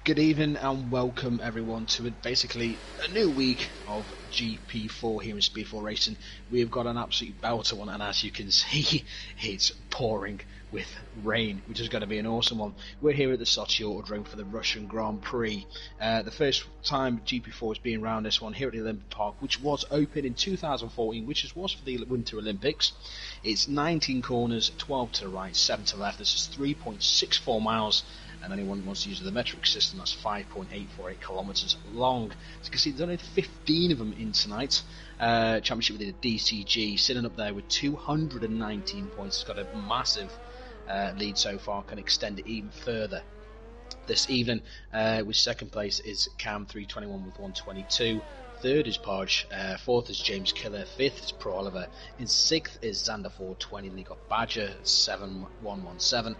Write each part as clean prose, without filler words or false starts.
Good evening and welcome everyone to basically a new week of GP4 here in Speed4 Racing. We've got an absolute belter one, and as you can see, it's pouring with rain, which is going to be an awesome one. We're here at the Sochi Autodrome for the Russian Grand Prix. The first time GP4 is being around this one here at the Olympic Park, which was open in 2014, which was for the Winter Olympics. It's 19 corners, 12 to the right, 7 to the left. This is 3.64 miles. And anyone wants to use the metric system, that's 5.848 kilometres long. As you can see, there's only 15 of them in tonight. Championship with the DCG, sitting up there with 219 points. It's got a massive lead so far, can extend it even further this evening. With second place is Cam 321 with 122. Third is Podge, fourth is James Killer, fifth is Pro Oliver, in sixth is Xander 420, and you got Badger 7117,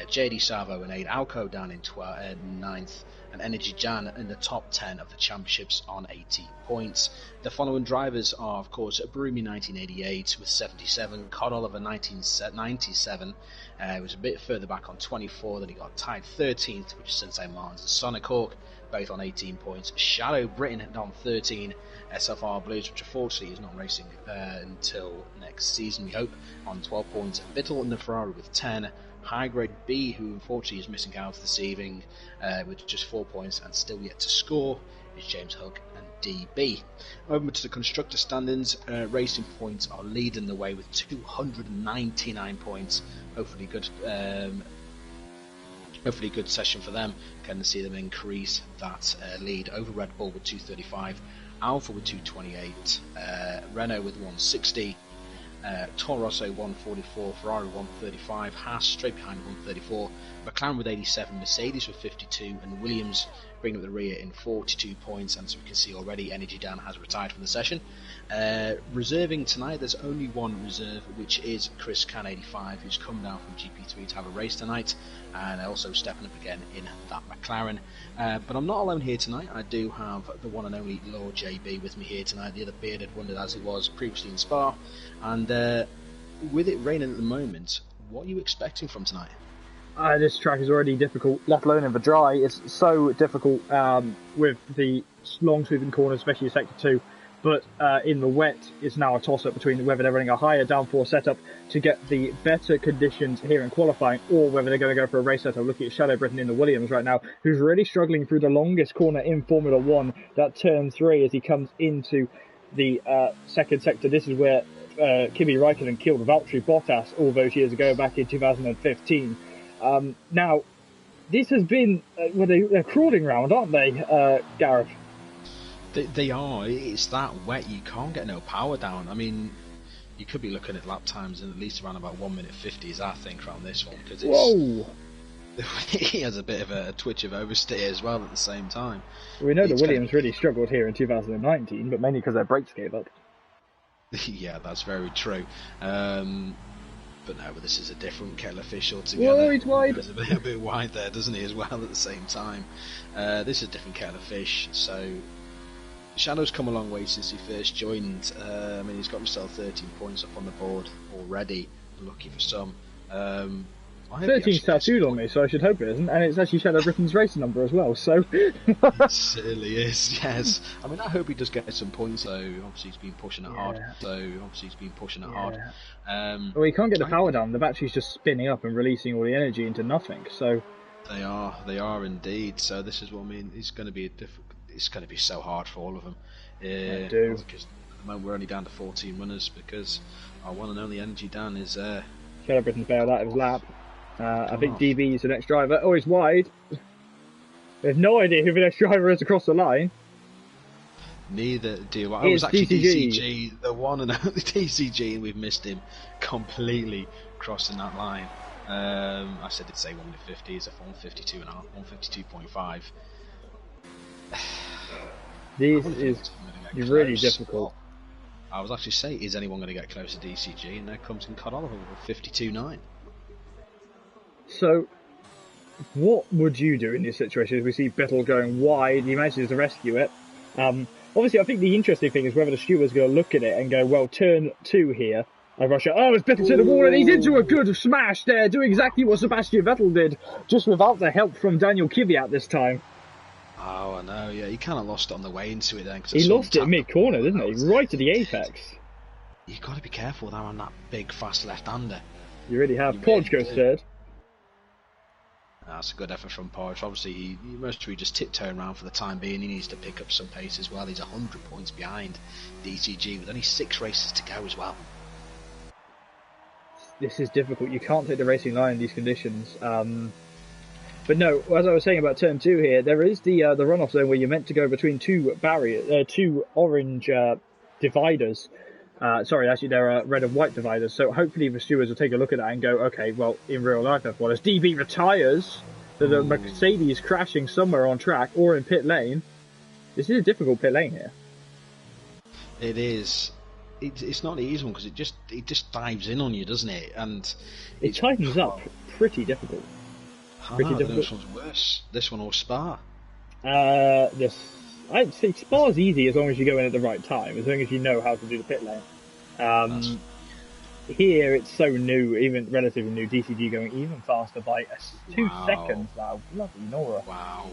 JD Savo in 8, Alco down in 9th, and Energy Jan in the top 10 of the championships on 80 points. The following drivers are, of course, Brumi 1988 with 77, Cod Oliver 1997, was a bit further back on 24, then he got tied 13th, which is Sensei Martins and Sonic Hawk, both on 18 points. Shadow Britain on 13, SFR Blues, which unfortunately is not racing until next season, we hope, on 12 points. Bittle and the Ferrari with 10. High Grade B, who unfortunately is missing out this evening with just 4 points and still yet to score, is James Hook and DB. Over to the constructor standings, Racing Points are leading the way with 299 points. Hopefully good session for them. Can see them increase that lead over Red Bull with 235, Alpha with 228, Renault with 160, Toro Rosso 144, Ferrari 135, Haas straight behind 134, McLaren with 87, Mercedes with 52, and Williams bringing up the rear in 42 points. And as we can see already, Energy Dan has retired from the session. Reserving tonight, there's only one reserve, which is Chris Can 85, who's come down from GP3 to have a race tonight, and also stepping up again in that McLaren. But I'm not alone here tonight. I do have the one and only Lord JB with me here tonight, the other bearded wonder as it was previously in Spa. And with it raining at the moment, what are you expecting from tonight? This track is already difficult, let alone in the dry. It's so difficult with the long sweeping corners, especially sector 2. But in the wet, it's now a toss-up between whether they're running a higher downforce setup to get the better conditions here in qualifying, or whether they're going to go for a race setup. Looking at Shadow Britain in the Williams right now, who's really struggling through the longest corner in Formula 1, that turn 3, as he comes into the second sector. This is where Kimi Räikkönen killed Valtteri Bottas all those years ago, back in 2015. Now, this has been, they're crawling round, aren't they, Gareth? They are. It's that wet, you can't get no power down. I mean, you could be looking at lap times in at least around about 1 minute 50s, I think, around this one. Cause Whoa! He has a bit of a twitch of oversteer as well at the same time. We know the Williams really struggled here in 2019, but mainly because their brakes gave up. Yeah, that's very true. But no, this is a different kettle of fish altogether. Whoa, he's wide. He's a bit wide there, doesn't he, as well, at the same time. This is a different kettle of fish, so Shadow's come a long way since he first joined. I mean, he's got himself 13 points up on the board already, lucky for some. 13's tattooed on me, so I should hope it isn't, and it's actually Shadow Britain's race number as well, so... It certainly is, yes. I mean, I hope he does get some points, so obviously he's been pushing it hard. Well, he can't get the power down, the battery's just spinning up and releasing all the energy into nothing, so... They are indeed, so this is what I mean, it's going to be it's going to be so hard for all of them. I do. Because at the moment we're only down to 14 runners, because our one and only Energy Dan is... Shadow Britain's bailed out of his lap. I think DB is the next driver. Oh, he's wide. We have no idea who the next driver is across the line. Neither do I. It was actually DCG, the one and only DCG, and we've missed him completely crossing that line. I said it'd say 1 minute 50, it's a 152.5, 152.5. This is really difficult. I was actually saying, is anyone going to get close to DCG? And there comes in Cod Oliver with 52.9. So, what would you do in this situation? As we see Bettel going wide, he manages to rescue it. Obviously, I think the interesting thing is whether the steward's going to look at it and go, well, turn 2 here. Russia. Oh, it's Vettel to the wall, and he's into a good smash there, doing exactly what Sebastian Vettel did, just without the help from Daniel Kvyat this time. Oh, I know. Yeah, he kind of lost it on the way into it then. Cause He lost it mid-corner, didn't he? Right to the apex. You've got to be careful there on that big, fast left-hander. You really have. Really Podge goes third. That's a good effort from Podge. Obviously, he must be just tiptoeing around for the time being. He needs to pick up some pace as well. He's 100 points behind DCG with only 6 races to go as well. This is difficult. You can't take the racing line in these conditions. But no, as I was saying about turn 2 here, there is the runoff zone where you're meant to go between two orange dividers. Sorry, actually they're red and white dividers. So hopefully the stewards will take a look at that and go, okay, well, in real life, F1, as DB retires, the Mercedes crashing somewhere on track or in pit lane. This is a difficult pit lane here. It is. It's not the easy one because it just dives in on you, doesn't it? And it tightens up. Pretty difficult. Pretty difficult. This one's worse. This one or Spa? I'd say Spa's easy as long as you go in at the right time, as long as you know how to do the pit lane. Here it's so new, even relatively new. DCG going even faster by 2 seconds now. Bloody Nora. Wow.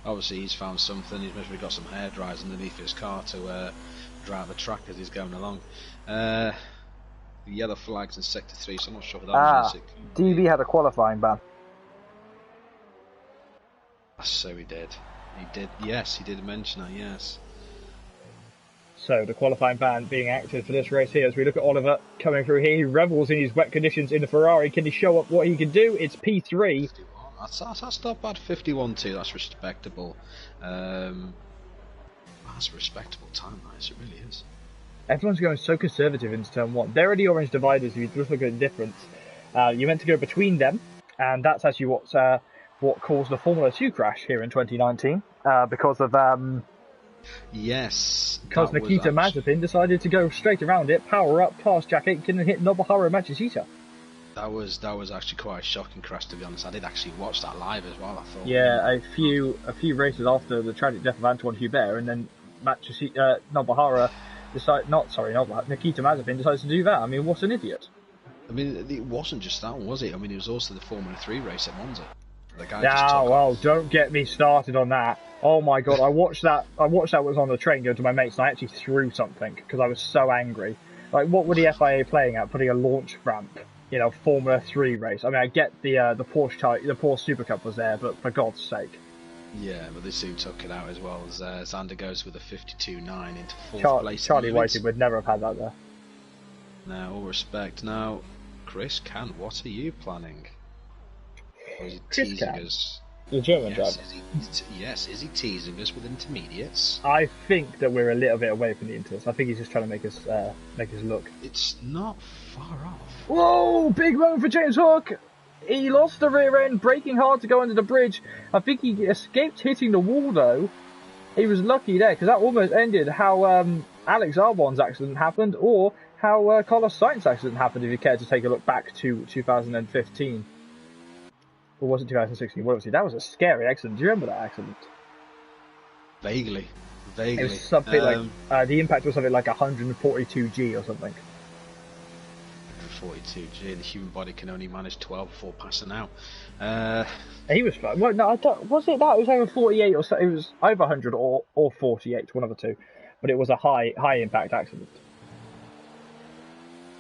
Obviously he's found something. He's maybe got some hair dryers underneath his car to drive the track as he's going along. The yellow flags in sector 3, so I'm not sure if that was DB had a qualifying ban. So he did. He did. Yes, he did mention that. Yes. So the qualifying ban being active for this race here. As we look at Oliver coming through here, he revels in his wet conditions in the Ferrari. Can he show up what he can do? It's P3. That's not bad. 51.2. That's respectable. That's a respectable time, guys. It really is. Everyone's going so conservative into turn 1. There are the orange dividers. If you just look at the difference, you're meant to go between them, and that's actually what caused the Formula 2 crash here in 2019 because of yes, because Nikita Mazepin decided to go straight around it, power up, pass Jack Aitken, and hit Nobuharu Matsushita. That was actually quite a shocking crash, to be honest. I did actually watch that live as well. I thought. Yeah, a few races after the tragic death of Antoine Hubert, and then Nobuharu Nikita Mazepin decides to do that. I mean, what an idiot! I mean, it wasn't just that one, was it? I mean, it was also the Formula 3 race at Monza. Don't get me started on that. Oh my god, I watched that was on the train going to my mates, and I actually threw something because I was so angry. Like, what were the FIA playing at, putting a launch ramp, Formula 3 race? I mean, I get the Porsche Super Cup was there, but for God's sake. Yeah, but they soon took it out as well, as Xander goes with a 52.9 into 4th place. Charlie Whiting would never have had that there. Now, all respect. Now, Chris Can, what are you planning? Or is he teasing us? The German driver. Is he teasing us with intermediates? I think that we're a little bit away from the inters. I think he's just trying to make us look. It's not far off. Whoa! Big moment for James Hook! He lost the rear end, braking hard to go under the bridge. I think he escaped hitting the wall though. He was lucky there, because that almost ended how Alex Albon's accident happened, or how Carlos Sainz's accident happened, if you care to take a look back to 2015. Or was it 2016? What was it? That was a scary accident. Do you remember that accident? Vaguely. It was something like, the impact was something like 142G or something. 142G, and the human body can only manage 12 before passing out. He was fine. Well, no, I don't, was it that? It was over 48 or so. It was over 100 or 48, one of the two. But it was a high impact accident.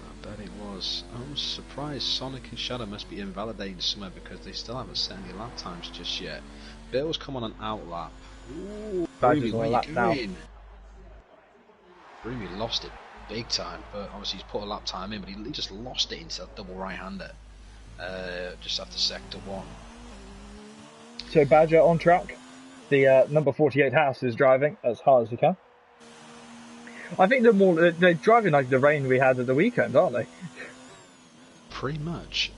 I bet it was. I'm surprised Sonic and Shadow must be invalidating somewhere because they still haven't set any lap times just yet. Bill's come on an outlap. Ooh, Brumi, where you going? Brumi lost it big time, but obviously he's put a lap time in, but he just lost it into that double right-hander just after sector 1. So Badger on track. The number 48 House is driving as hard as he can. I think they're driving like the rain we had at the weekend, aren't they? Pretty much.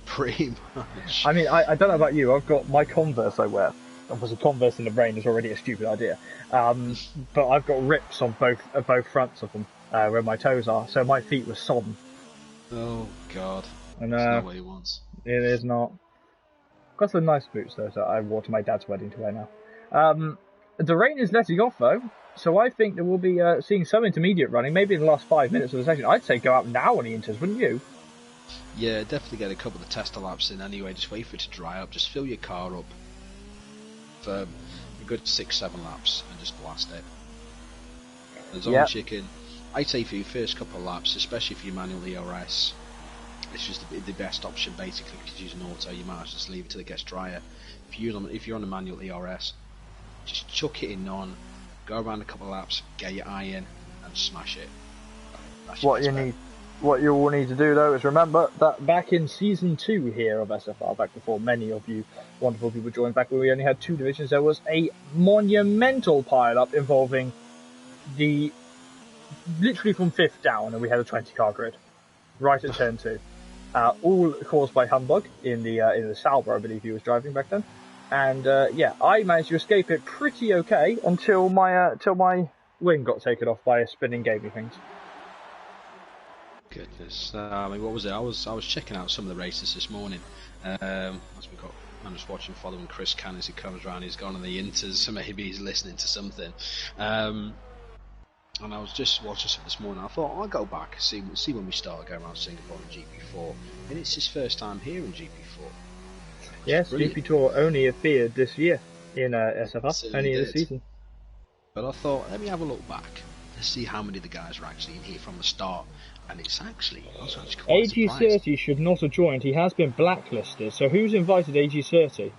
I mean, I don't know about you. I've got my Converse I wear. Obviously, Converse in the rain is already a stupid idea. But I've got rips on both fronts of them where my toes are, so my feet were sodden. Oh God! And that's not what he wants. It is not. Got some nice boots though, that I wore to my dad's wedding to wear now. The rain is letting off though. So I think that we'll be seeing some intermediate running, maybe in the last 5 minutes of the session. I'd say go out now on the inters, wouldn't you? Yeah, definitely get a couple of tester laps in anyway. Just wait for it to dry up. Just fill your car up. a good 6-7 laps and just blast it. As long as you can, I'd say for your first couple of laps, especially if you manual ERS, it's just the best option basically, because using auto you might just leave it till it gets drier. If you're on a manual ERS, just chuck it in on, go around a couple of laps, get your eye in and smash it. What you will need to do though is remember that back in season 2 here of SFR, back before many of you wonderful people joined, back when we only had 2 divisions, there was a monumental pile-up involving literally from 5th down, and we had a 20-car grid right at turn 2. All caused by humbug in the Sauber, I believe he was driving back then. And I managed to escape it pretty okay until my wing got taken off by a spinning gaming things. Goodness, I mean, what was it? I was checking out some of the races this morning. I'm just following Chris Can as he comes around. He's gone on the inters, so maybe he's listening to something. And I was just watching it this morning. I thought I'll go back and see when we start going around Singapore in GP4, and it's his first time here in GP4. Yes, GP Tour only appeared this year in SFR, only this season. But I thought, let me have a look back to see how many of the guys are actually in here from the start. And it's actually quite AG30 should not have joined. He has been blacklisted. So who's invited AG30?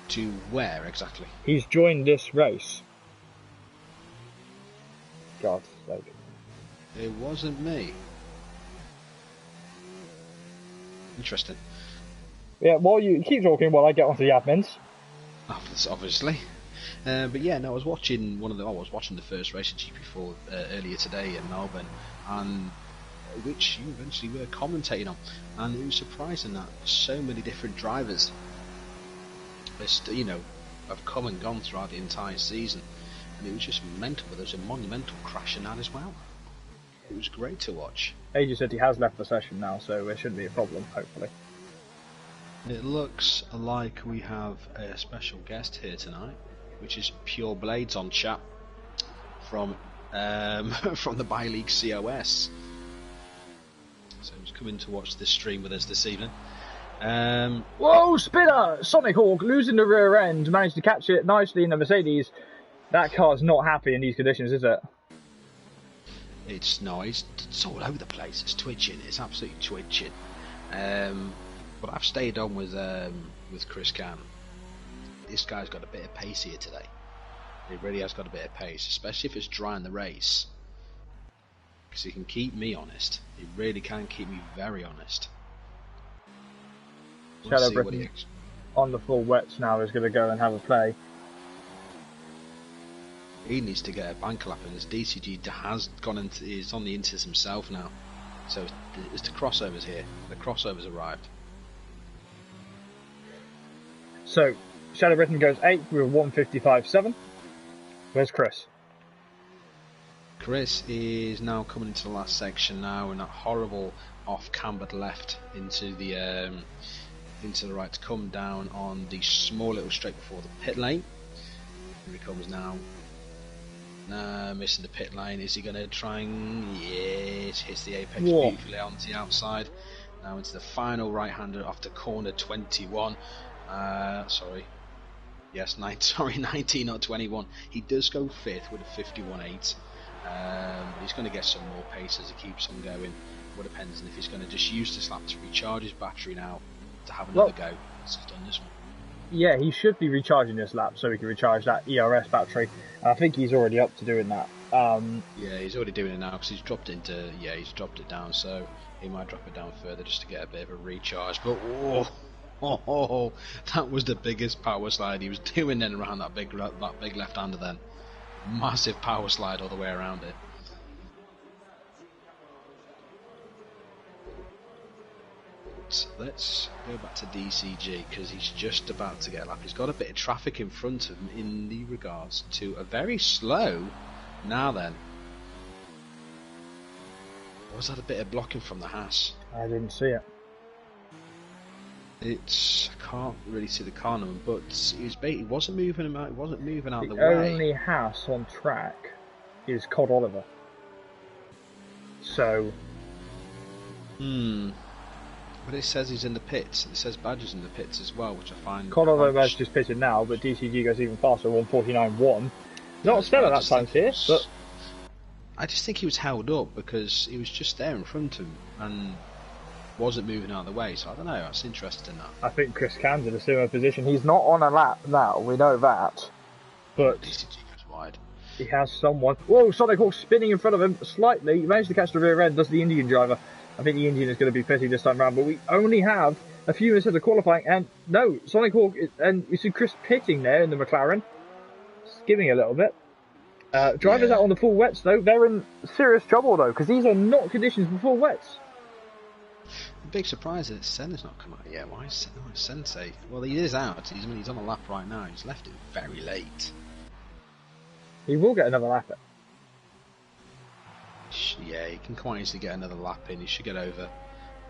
To where exactly? He's joined this race. God's sake. It wasn't me. Interesting. Yeah, well, you keep talking while I get onto the admins. Obviously. But yeah, no, I was watching the first race of GP4 earlier today in Melbourne, and which you eventually were commentating on, and it was surprising that so many different drivers, have come and gone throughout the entire season, and it was just mental. But there was a monumental crash in that as well. It was great to watch. AJ said he has left the session now, so there shouldn't be a problem, hopefully. It looks like we have a special guest here tonight, which is Pure Blades on chat from the Bi-League COS. So he's coming to watch this stream with us this evening. Whoa, Spinner! Sonic Hawk losing the rear end, managed to catch it nicely in the Mercedes. That car's not happy in these conditions, is it? It's all over the place. It's twitching. It's absolutely twitching. But I've stayed on with Chris Can. This guy's got a bit of pace here today. He really has got a bit of pace, especially if it's dry in the race. Because he can keep me honest. He really can keep me very honest. Shadow Britain on the full wets now is going to go and have a play. He needs to get a bank lap, and his DCG is on the Inters himself now. So it's the crossovers here. The crossovers arrived. So Shadow Britain goes 8th with 155.7. Where's Chris? Chris is now coming into the last section now, in that horrible off-cambered left into the right to come down on the small little straight before the pit lane. Here he comes now. Missing the pit lane. Is he going to try and... Yes, hits the apex beautifully onto the outside. Now into the final right-hander after corner 21. Sorry. Yes, 19, not 21. He does go 5th with a 51.8. But he's going to get some more pace as he keeps on going. What depends on if he's going to just use this lap to recharge his battery now to have another go. He's done this one. Yeah, he should be recharging this lap so he can recharge that ERS battery. And I think he's already up to doing that. Yeah, he's already doing it now because he's dropped it down, so he might drop it down further just to get a bit of a recharge. But that was the biggest power slide he was doing then around that big left-hander then. Massive power slide all the way around it. Let's go back to DCG because he's just about to get a lap. He's got a bit of traffic in front of him in the regards to a very slow. Now then, was that a bit of blocking from the Haas? I didn't see it. I can't really see the car number, but he wasn't moving him out. He wasn't moving out the way. The only Haas on track is Cod Oliver. So. But it says he's in the pits. It says Badger's in the pits as well, which I find... Conor Badger's just pitted now, but DCG goes even faster, 1:49.1. Not stellar that time here, but... I just think he was held up because he was just there in front of him and wasn't moving out of the way, so I don't know, that's interesting that. I think Chris Cairns in a similar position. He's not on a lap now, we know that. But DCG goes wide. He has someone... Whoa, Sonic Hawk spinning in front of him slightly. He managed to catch the rear end, does the Indian driver. I think the Indian is going to be pitting this time round, but we only have a few minutes of the qualifying, and no, Sonic Hawk, and you see Chris pitting there in the McLaren, skimming a little bit. Drivers out on the full wets though, they're in serious trouble though, because these are not conditions for full wets. The big surprise is that Senna's not come out yet. Why is Sensei? Well, he is out, he's on a lap right now, he's left it very late. He will get another lap. Yeah, he can quite easily get another lap in, he should get over.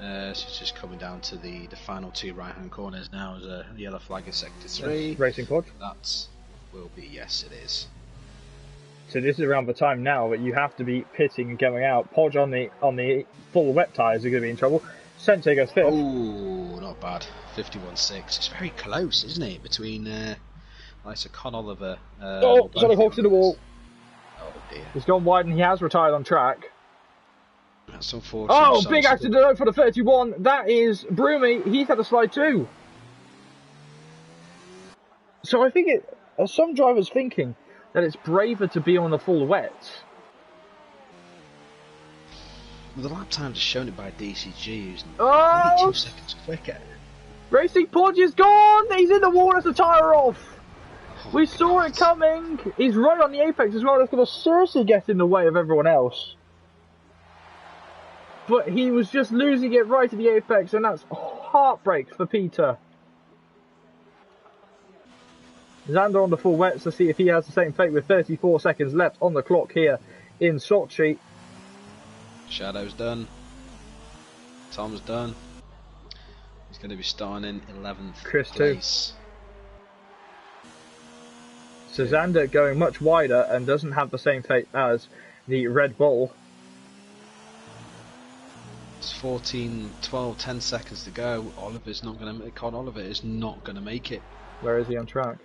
So it's just coming down to the final two right hand corners now as a yellow flag in sector 3. Yes, racing pod. That will be, yes it is. So this is around the time now that you have to be pitting and going out. Podge on the full wet tyres are going to be in trouble. Sensei goes 5th. Oh, not bad. 51.6. It's very close, isn't it? Between Con Oliver. Sonic Hawk's in the wall. Oh dear. He's gone wide and he has retired on track. That's unfortunate. Oh, big accident for the 31. That is Broomy. He's had a slide too. So I think some drivers thinking that it's braver to be on the full wet. Well, the lap times are shown it by DCG, who's nearly 2 seconds quicker. Racing Podge is gone! He's in the wall as the tyre off! We saw it coming! He's right on the apex as well, that's going to seriously get in the way of everyone else. But he was just losing it right at the apex, and that's heartbreak for Peter. Xander on the full wets to see if he has the same fate with 34 seconds left on the clock here in Sochi. Shadow's done. Tom's done. He's going to be starting in 11th Chris place. So Xander going much wider and doesn't have the same fate as the Red Bull. It's 14, 12, 10 seconds to go. Oliver's not going to make it. Oliver is not going to make it. Where is he on track?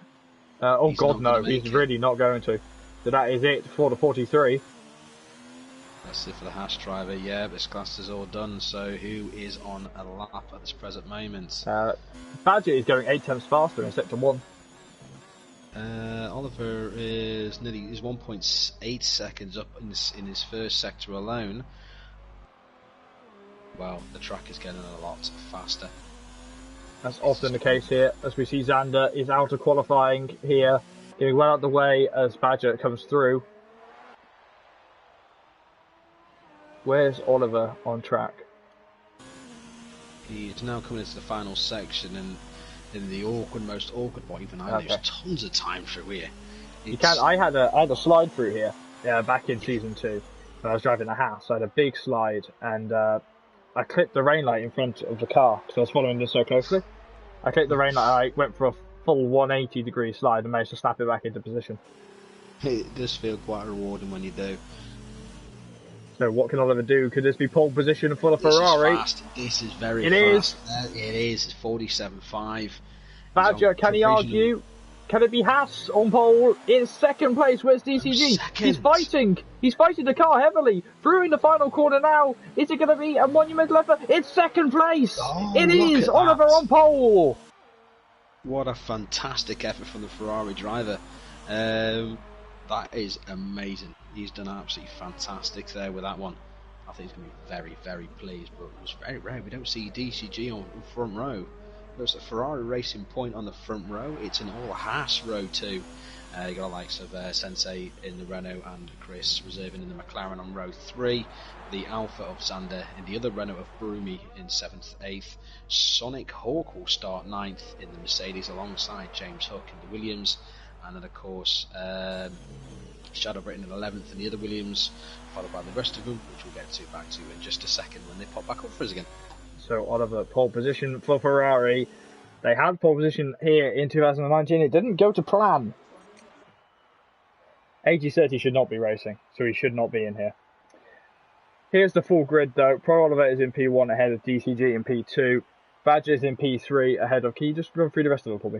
Oh god, no, he's really not going to. So that is it for the 43. That's it for the Haas driver, yeah, this class is all done, so who is on a lap at this present moment? Badger is going 8 tenths faster in sector 1. Oliver is nearly 1.8 seconds up in his first sector alone. Well, the track is getting a lot faster. That's often the case here, as we see Xander is out of qualifying here, getting well out the way as Badger comes through. Where's Oliver on track? He's now coming into the final section, and in the most awkward point, even I lose tons of time through here. I had a slide through here back in season 2 when I was driving the house. I had a big slide, and I clipped the rain light in front of the car because I was following this so closely. I clipped the rain light, I went for a full 180 degree slide and managed to snap it back into position. It does feel quite rewarding when you do. So what can Oliver do? Could this be pole position for the Ferrari? This is very fast. It is. It's 47.5. Badger, can he argue? Can it be Haas on pole in second place? Where's DCG? He's fighting. He's fighting the car heavily. Through in the final corner now. Is it going to be a monumental effort? It's second place. It is. Oliver on pole. What a fantastic effort from the Ferrari driver. That is amazing. He's done absolutely fantastic there with that one. I think he's going to be very, very pleased. But it was very rare. We don't see DCG on front row. There's a Ferrari Racing Point on the front row. It's an all Haas row too. You got the likes of Sensei in the Renault and Chris reserving in the McLaren on row 3. The Alpha of Xander in the other Renault of Broomy in 7th, 8th. Sonic Hawk will start 9th in the Mercedes alongside James Hook in the Williams. And then of course Shadow Britain in 11th in the other Williams, followed by the rest of them, which we'll get back to in just a second when they pop back up for us again. So Oliver, pole position for Ferrari. They had pole position here in 2019. It didn't go to plan. 80-30 should not be racing, so he should not be in here. Here's the full grid though. Pro Oliver is in P1 ahead of DCG in P2. Badger is in P3 ahead of... Can you just run through the rest of them for me?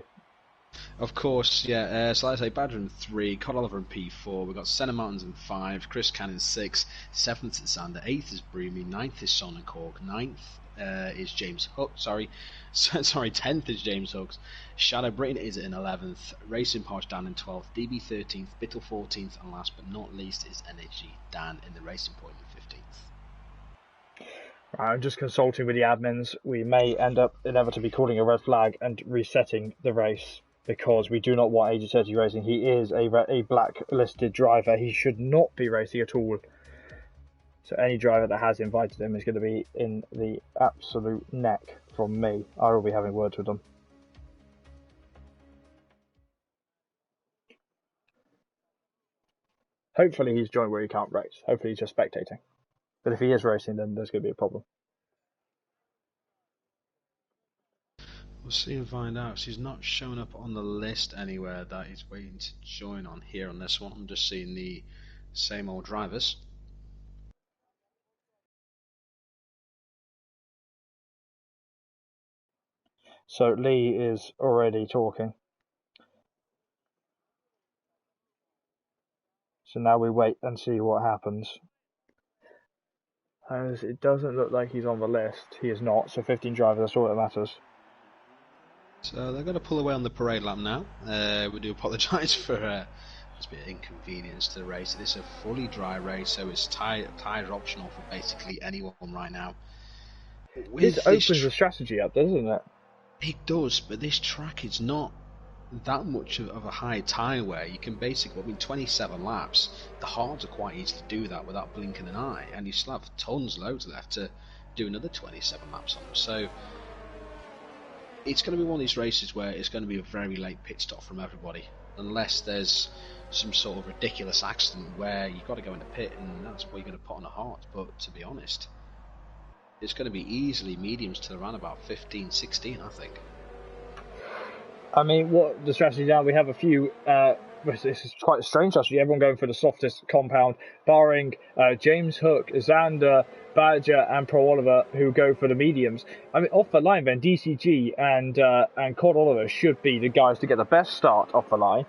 Of course, yeah. So like I say, Badger in 3, Cod Oliver in P4. We've got Senna Martins in 5, Chris Can in 6, 7th is Sander, 8th is Broomy, 9th is Son and Cork, 9th is James Hook. Sorry, 10th is James Hooks. Shadow Britain is in 11th, Racing Posh Dan in 12th, DB 13th, Bittle 14th, and last but not least is Energy Dan in the Racing Point in 15th. I'm just consulting with the admins. We may end up inevitably calling a red flag and resetting the race because we do not want AG30 racing. He is a blacklisted driver. He should not be racing at all. So any driver that has invited him is going to be in the absolute neck from me. I will be having words with them. Hopefully he's joined where he can't race. Hopefully he's just spectating. But if he is racing, then there's going to be a problem. We'll see and find out. She's not showing up on the list anywhere that he's waiting to join on here on this one. I'm just seeing the same old drivers. So Lee is already talking. So now we wait and see what happens. As it doesn't look like he's on the list. He is not. So 15 drivers, that's all that matters. So they're going to pull away on the parade lap now. We do apologise for this bit of inconvenience to the race. It is a fully dry race, so it's tyres optional for basically anyone right now. This opens the strategy up, doesn't it? It does, but this track is not that much of a high tyre wear. You can basically, 27 laps, the hards are quite easy to do that without blinking an eye, and you still have loads left to do another 27 laps on them. So it's going to be one of these races where it's going to be a very late pit stop from everybody, unless there's some sort of ridiculous accident where you've got to go into pit and that's what you're going to put on a hard. But to be honest, it's going to be easily mediums to around about 15, 16, I think. I mean, what the strategy now, we have a few, this is quite a strange strategy, everyone going for the softest compound, barring James Hook, Xander, Badger and Pro Oliver, who go for the mediums. I mean, off the line then, DCG and Cod Oliver should be the guys to get the best start off the line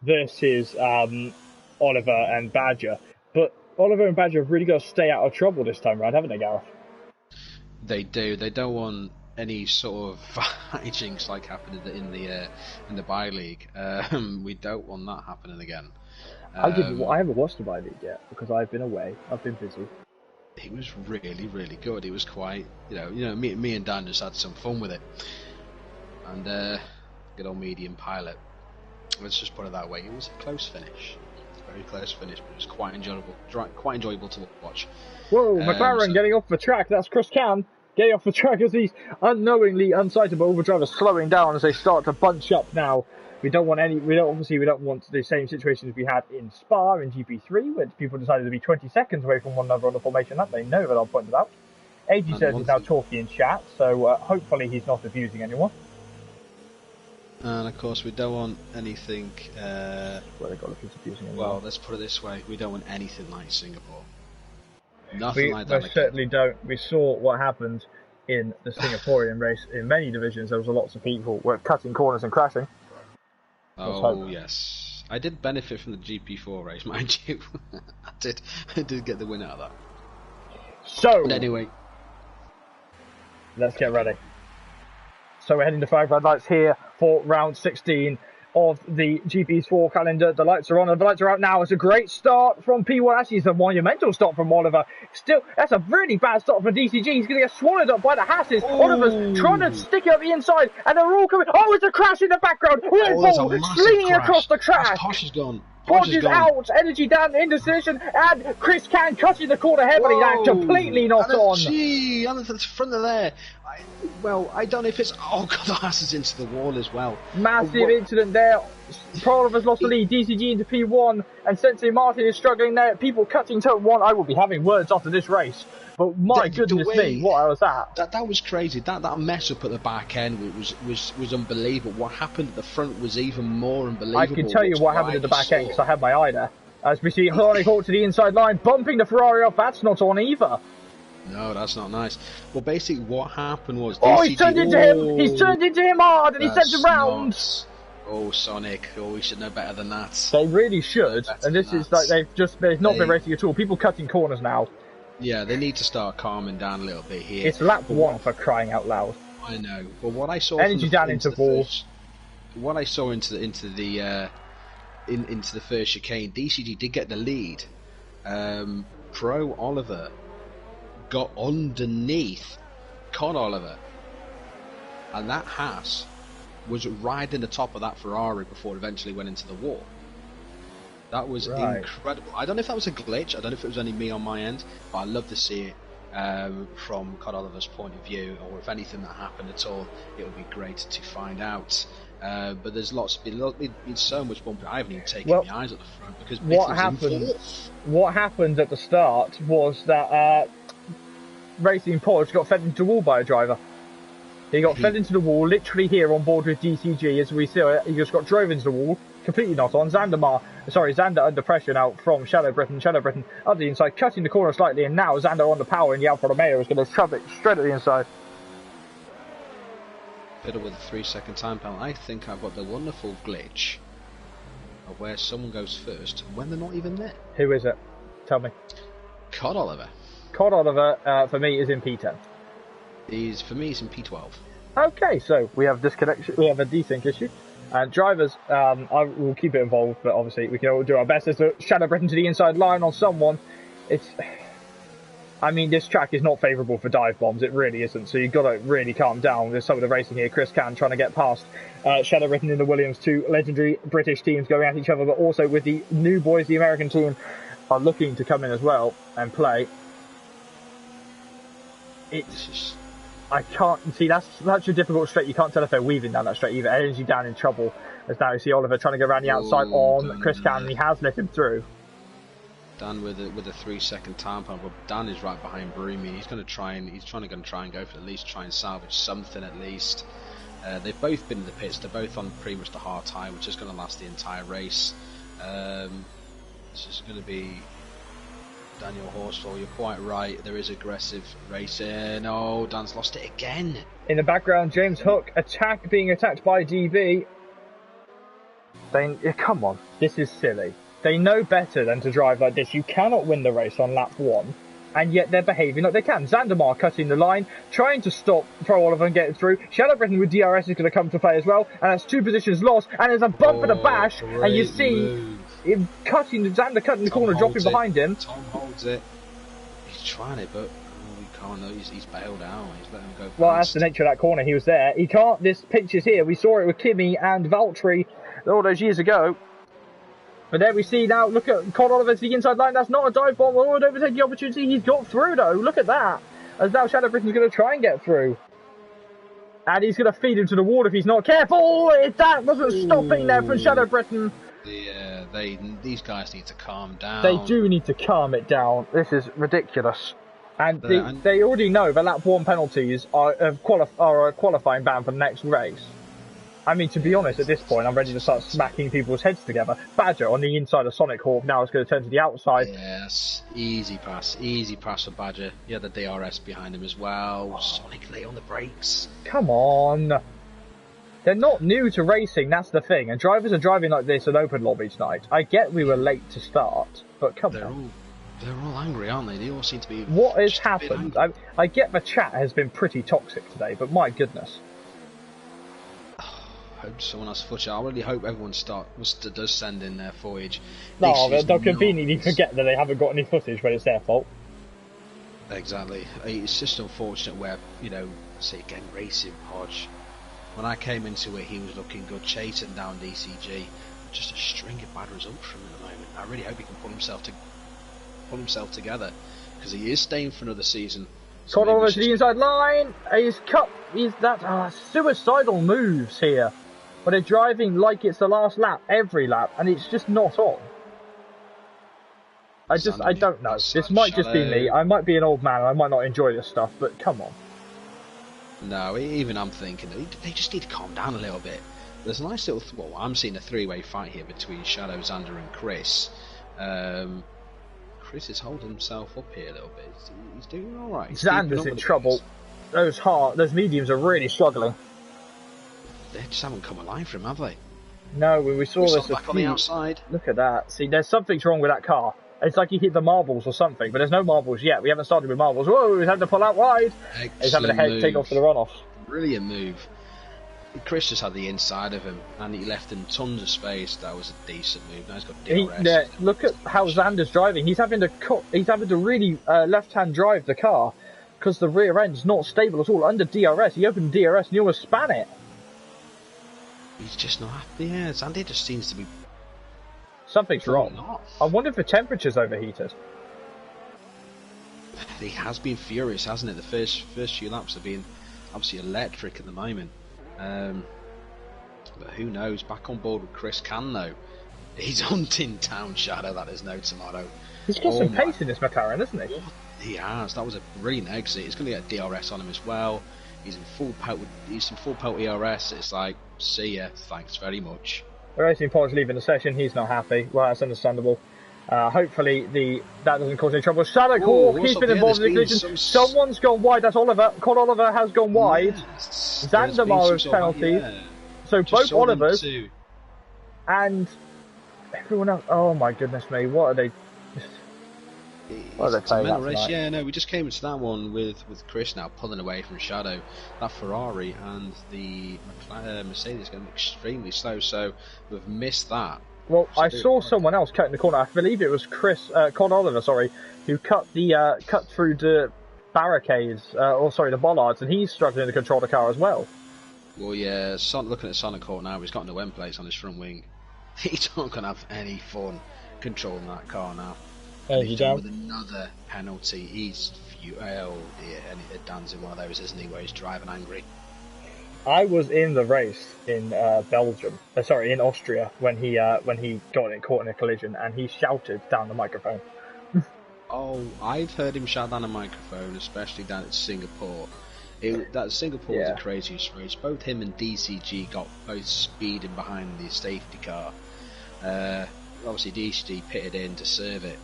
versus Oliver and Badger. But Oliver and Badger have really got to stay out of trouble this time around, haven't they, Gareth? They do. They don't want any sort of hijinks like happened in the bye league. We don't want that happening again. I haven't watched the bye league yet because I've been away. I've been busy. It was really, really good. It was quite, me and Dan just had some fun with it. And good old medium pilot. Let's just put it that way. It was a close finish, very close finish, but it was quite enjoyable to watch. Whoa, McLaren getting off the track. That's Chris Can getting off the track as he's unknowingly unsighted, but all the drivers slowing down as they start to bunch up now. We don't want the same situations we had in Spa in GP3, where people decided to be 20 seconds away from one another on the formation lap. They know that I'll point it out. AG says he's now talking in chat, so hopefully he's not abusing anyone. And of course, we don't want anything. Well, they got if abusing anyone. Well, let's put it this way: we don't want anything like Singapore. Nothing like that. We certainly don't. We saw what happened in the Singaporean race. In many divisions, there was lots of people were cutting corners and crashing. Oh yes, I did benefit from the GP4 race, mind you. I did get the win out of that. So, but anyway, let's get ready. So we're heading to 5 red lights here for round 16 of the GP4 calendar. The lights are on and the lights are out now. It's a great start from P1. Actually, it's a monumental start from Oliver. Still, that's a really bad start from DCG. He's going to get swallowed up by the Hasses. Ooh. Oliver's trying to stick it up the inside, and they're all coming. Oh, it's a crash in the background. Red Bull slinging across the track. Posh is gone. Posh is out. Energy down in decision, and Chris Can cutting the corner heavily. That's completely not on. Gee, on the front of there. I don't know if it's... Oh, God, the Haas is into the wall as well. Massive incident there. Pro Oliver's lost the lead. DCG into P1, and Sensei Martin is struggling there. People cutting turn 1. I will be having words after this race. But my goodness me, what was that? That was crazy. That mess up at the back end was unbelievable. What happened at the front was even more unbelievable. I can tell you what happened at the back end because I had my eye there. As we see Sonic Hawk to the inside line, bumping the Ferrari off. That's not on either. No, that's not nice. Well, basically, what happened was... Oh, he's turned into him! He's turned into him hard, and he sent him round! Not... Oh, Sonic. Oh, we should know better than that. They really should. And this is like, they've not been racing at all. People cutting corners now. Yeah, they need to start calming down a little bit here. It's lap 1 for crying out loud. I know, but what I saw... Energy down into balls. What I saw into the first chicane, DCG did get the lead. Pro Oliver got underneath Con Oliver, and that Haas was riding the top of that Ferrari before it eventually went into the wall. That was incredible. I don't know if that was a glitch, I don't know if it was only me on my end, but I love to see it from Con Oliver's point of view, or if anything that happened at all, it would be great to find out. But there's been so much bumping. I haven't even taken my eyes at the front because what happened at the start was that Racing Porsche got fed into the wall by a driver. He got fed into the wall, literally here on board with DCG, as we see it. He just got drove into the wall, completely not on. Xander under pressure now from Shadow Britain. Shadow Britain up the inside, cutting the corner slightly, and now Xander on the power, and the Alfa Romeo is going to shove it straight at the inside. Fiddle with a 3-second time penalty. I think I've got the wonderful glitch of where someone goes first when they're not even there. Who is it? Tell me. Cod Oliver. Cod Oliver, for me, is in P10. For me, he's in P12. Okay, so we have disconnection. We have a desync issue. And drivers, I will keep it involved, but obviously we can all do our best. There's a Shadow Britain to the inside line on someone. I mean, this track is not favourable for dive bombs. It really isn't. So you've got to really calm down. There's some of the racing here. Chris Can trying to get past Shadow Britain in the Williams. Two legendary British teams going at each other, but also with the new boys, the American team are looking to come in as well and play. I can't see, that's such a difficult straight. You can't tell if they're weaving down that straight either. Energy down in trouble, as now you see Oliver trying to go around the outside on Chris Can. He has let him through. Dan with a 3-second time pump, but Dan is right behind Broomy. He's going to try and go for at least try and salvage something at least. They've both been in the pits. They're both on pretty much the hard tyre, which is going to last the entire race. This is going to be Daniel Horsfall. You're quite right. There is aggressive racing. Oh, Dan's lost it again. In the background, James Hook being attacked by DB. Come on, this is silly. They know better than to drive like this. You cannot win the race on lap 1, and yet they're behaving like they can. Xandemar cutting the line, trying to stop Pro Oliver and get it through. Shadow Britain with DRS is going to come to play as well, and that's 2 positions lost, and there's a bump and a bash, and you see him Xander cutting the corner, dropping behind him. Tom holds it. He's trying it, but he can't. No, he's bailed out. He's letting him go past. Well, that's the nature of that corner. He was there. He can't. This picture's here. We saw it with Kimi and Valtteri all those years ago. But there we see now, look at Con Oliver to the inside line. That's not a dive bomb. Oh, overtake the opportunity. He's got through, though. Look at that. As now Shadow Britain's going to try and get through. And he's going to feed him to the wall if he's not careful. That wasn't stopping there from Shadow Britain. These guys need to calm down. They do need to calm it down. This is ridiculous. And they already know the lap 1 penalties are a qualifying ban for the next race. I mean, to be honest, at this point, I'm ready to start smacking people's heads together. Badger on the inside of Sonic Hawk now is going to turn to the outside. Yes, easy pass for Badger. Yeah, the DRS behind him as well. Sonic late on the brakes. Come on. They're not new to racing, that's the thing. And drivers are driving like this at open lobby tonight. I get we were late to start, but come on. They're all angry, aren't they? They all seem to be... What has happened? I get the chat has been pretty toxic today, but my goodness. I hope someone has footage. I really hope everyone does send in their footage. No, they'll conveniently forget that they haven't got any footage when it's their fault. Exactly. It's just unfortunate where, say again, racing Hodge. When I came into it, he was looking good, chasing down DCG. Just a string of bad results from him at the moment. I really hope he can pull himself together, because he is staying for another season. Caught over to the inside line. He's suicidal moves here. But they're driving like it's the last lap, every lap, and it's just not on. I don't know. This might just be me. I might be an old man and I might not enjoy this stuff, but come on. No, even I'm thinking they just need to calm down a little bit. There's a nice little... I'm seeing a 3-way fight here between Shadow, Xander and Chris. Chris is holding himself up here a little bit. He's doing all right. Xander's in trouble. Those mediums are really struggling. They just haven't come alive for him, have they? No, we saw this back on the outside. Look at that. See, there's something's wrong with that car. It's like he hit the marbles or something, but there's no marbles yet. We haven't started with marbles. Whoa, he's having to pull out wide. He's having to take off for the runoff. Brilliant move. Chris just had the inside of him, and he left him tons of space. That was a decent move. Now he's got DRS. Look at how Xander's driving. He's having to really left-hand drive the car because the rear end's not stable at all. Under DRS, he opened DRS and he almost span it. He's just not happy. Yeah, Xander just seems to be... Something's wrong. I wonder if the temperature's overheated. He has been furious, hasn't it? The first few laps have been absolutely electric at the moment. But who knows? Back on board with Chris Can though. He's hunting down Shadow. That is no tomorrow. He's got some pace in this McLaren, hasn't he? He has. That was a brilliant exit. He's going to get DRS on him as well. He's in full pelt. He's in full pelt ERS. It's like, see ya. Thanks very much. The Racing Pod's leaving the session. He's not happy. Well, that's understandable. Hopefully that doesn't cause any trouble. Shadow Hawk, he's been involved in the collision. Someone's gone wide. That's Oliver. Con Oliver has gone wide. Yes. Xandamar has penalties. Yeah. So Just both Olivers and everyone else. Oh my goodness me! What are they? What are they playing that race? Yeah, no, we just came into that one with Chris now pulling away from Shadow. That Ferrari and the Mercedes going extremely slow, so we've missed that. Well, I saw someone else cut in the corner. I believe it was Con Oliver, sorry, who cut through the barricades, the bollards, and he's struggling to control the car as well. Well, yeah, looking at Sonic Hawk now, he's got no end plates on his front wing. He's not going to have any fun controlling that car now. He's down with another penalty. He's oh dear, and Dan's in one of those, isn't he, where he's driving angry. I was in the race in in Austria when he got caught in a collision, and he shouted down the microphone. Oh, I've heard him shout down the microphone, especially down at Singapore. Singapore was the craziest race. Both him and DCG got both speeding behind the safety car. Obviously, DCG pitted in to serve it.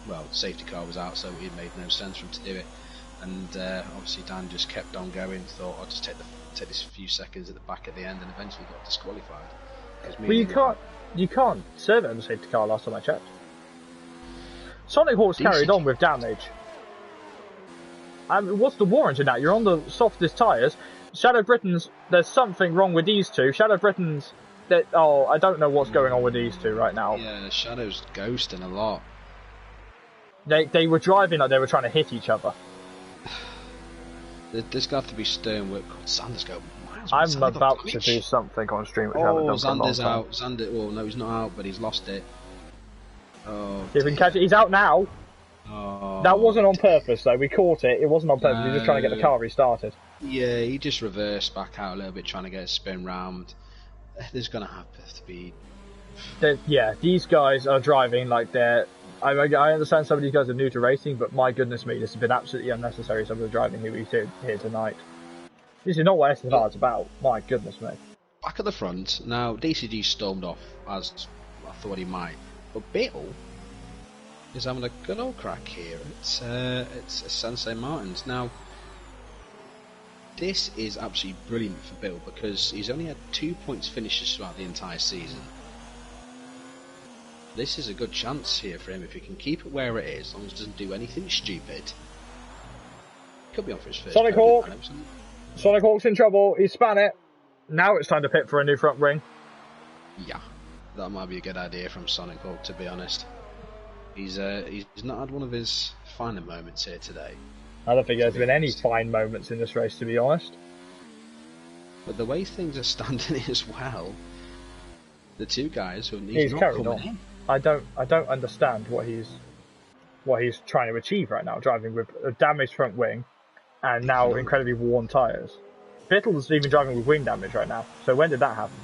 Well, the safety car was out, so it made no sense for him to do it. And obviously, Dan just kept on going. Thought I'll just take this few seconds at the back at the end, and eventually got disqualified. Well, you can't serve it on the safety car. Last time I checked, Sonic Hawk's carried on with damage. What's the warrant in that? You're on the softest tyres. Shadow Britain's, there's something wrong with these two. Shadow Britain's, I don't know what's going on with these two right now. Yeah, Shadow's ghosting a lot. They were driving like they were trying to hit each other. There's got to be stern work. God, Xander's going miles. I'm about to do something on stream which I haven't done for a long Xander's time. out. Xander, well, no, he's not out, but he's lost it. Oh, if we can catch it, he's out now. Oh, that wasn't on purpose, though. We caught it. It wasn't on purpose. He was just trying to get the car restarted. Yeah, he just reversed back out a little bit, trying to get a spin round. There's going to have to be... Yeah, these guys are driving like they're... I understand some of these guys are new to racing, but my goodness me, this has been absolutely unnecessary, some of the driving here we did here tonight. This is not what SFR is about. My goodness me. Back at the front, now DCG stormed off as I thought he might, but Bill is having a good old crack here. It's Sensei Martins. Now, this is absolutely brilliant for Bill because he's only had 2 points finishes throughout the entire season. This is a good chance here for him if he can keep it where it is, as long as he doesn't do anything stupid. Could be on for his first. Sonic Hawk! Sonic Hawk's in trouble, he span it. Now it's time to pit for a new front wing. Yeah, that might be a good idea from Sonic Hawk, to be honest. He's not had one of his finer moments here today. I don't think there's been any fine moments in this race, to be honest. But the way things are standing as well, the two guys who he's carried on. In. I don't understand what he's trying to achieve right now, driving with a damaged front wing and now incredibly worn tyres. Bittle's even driving with wing damage right now. So when did that happen?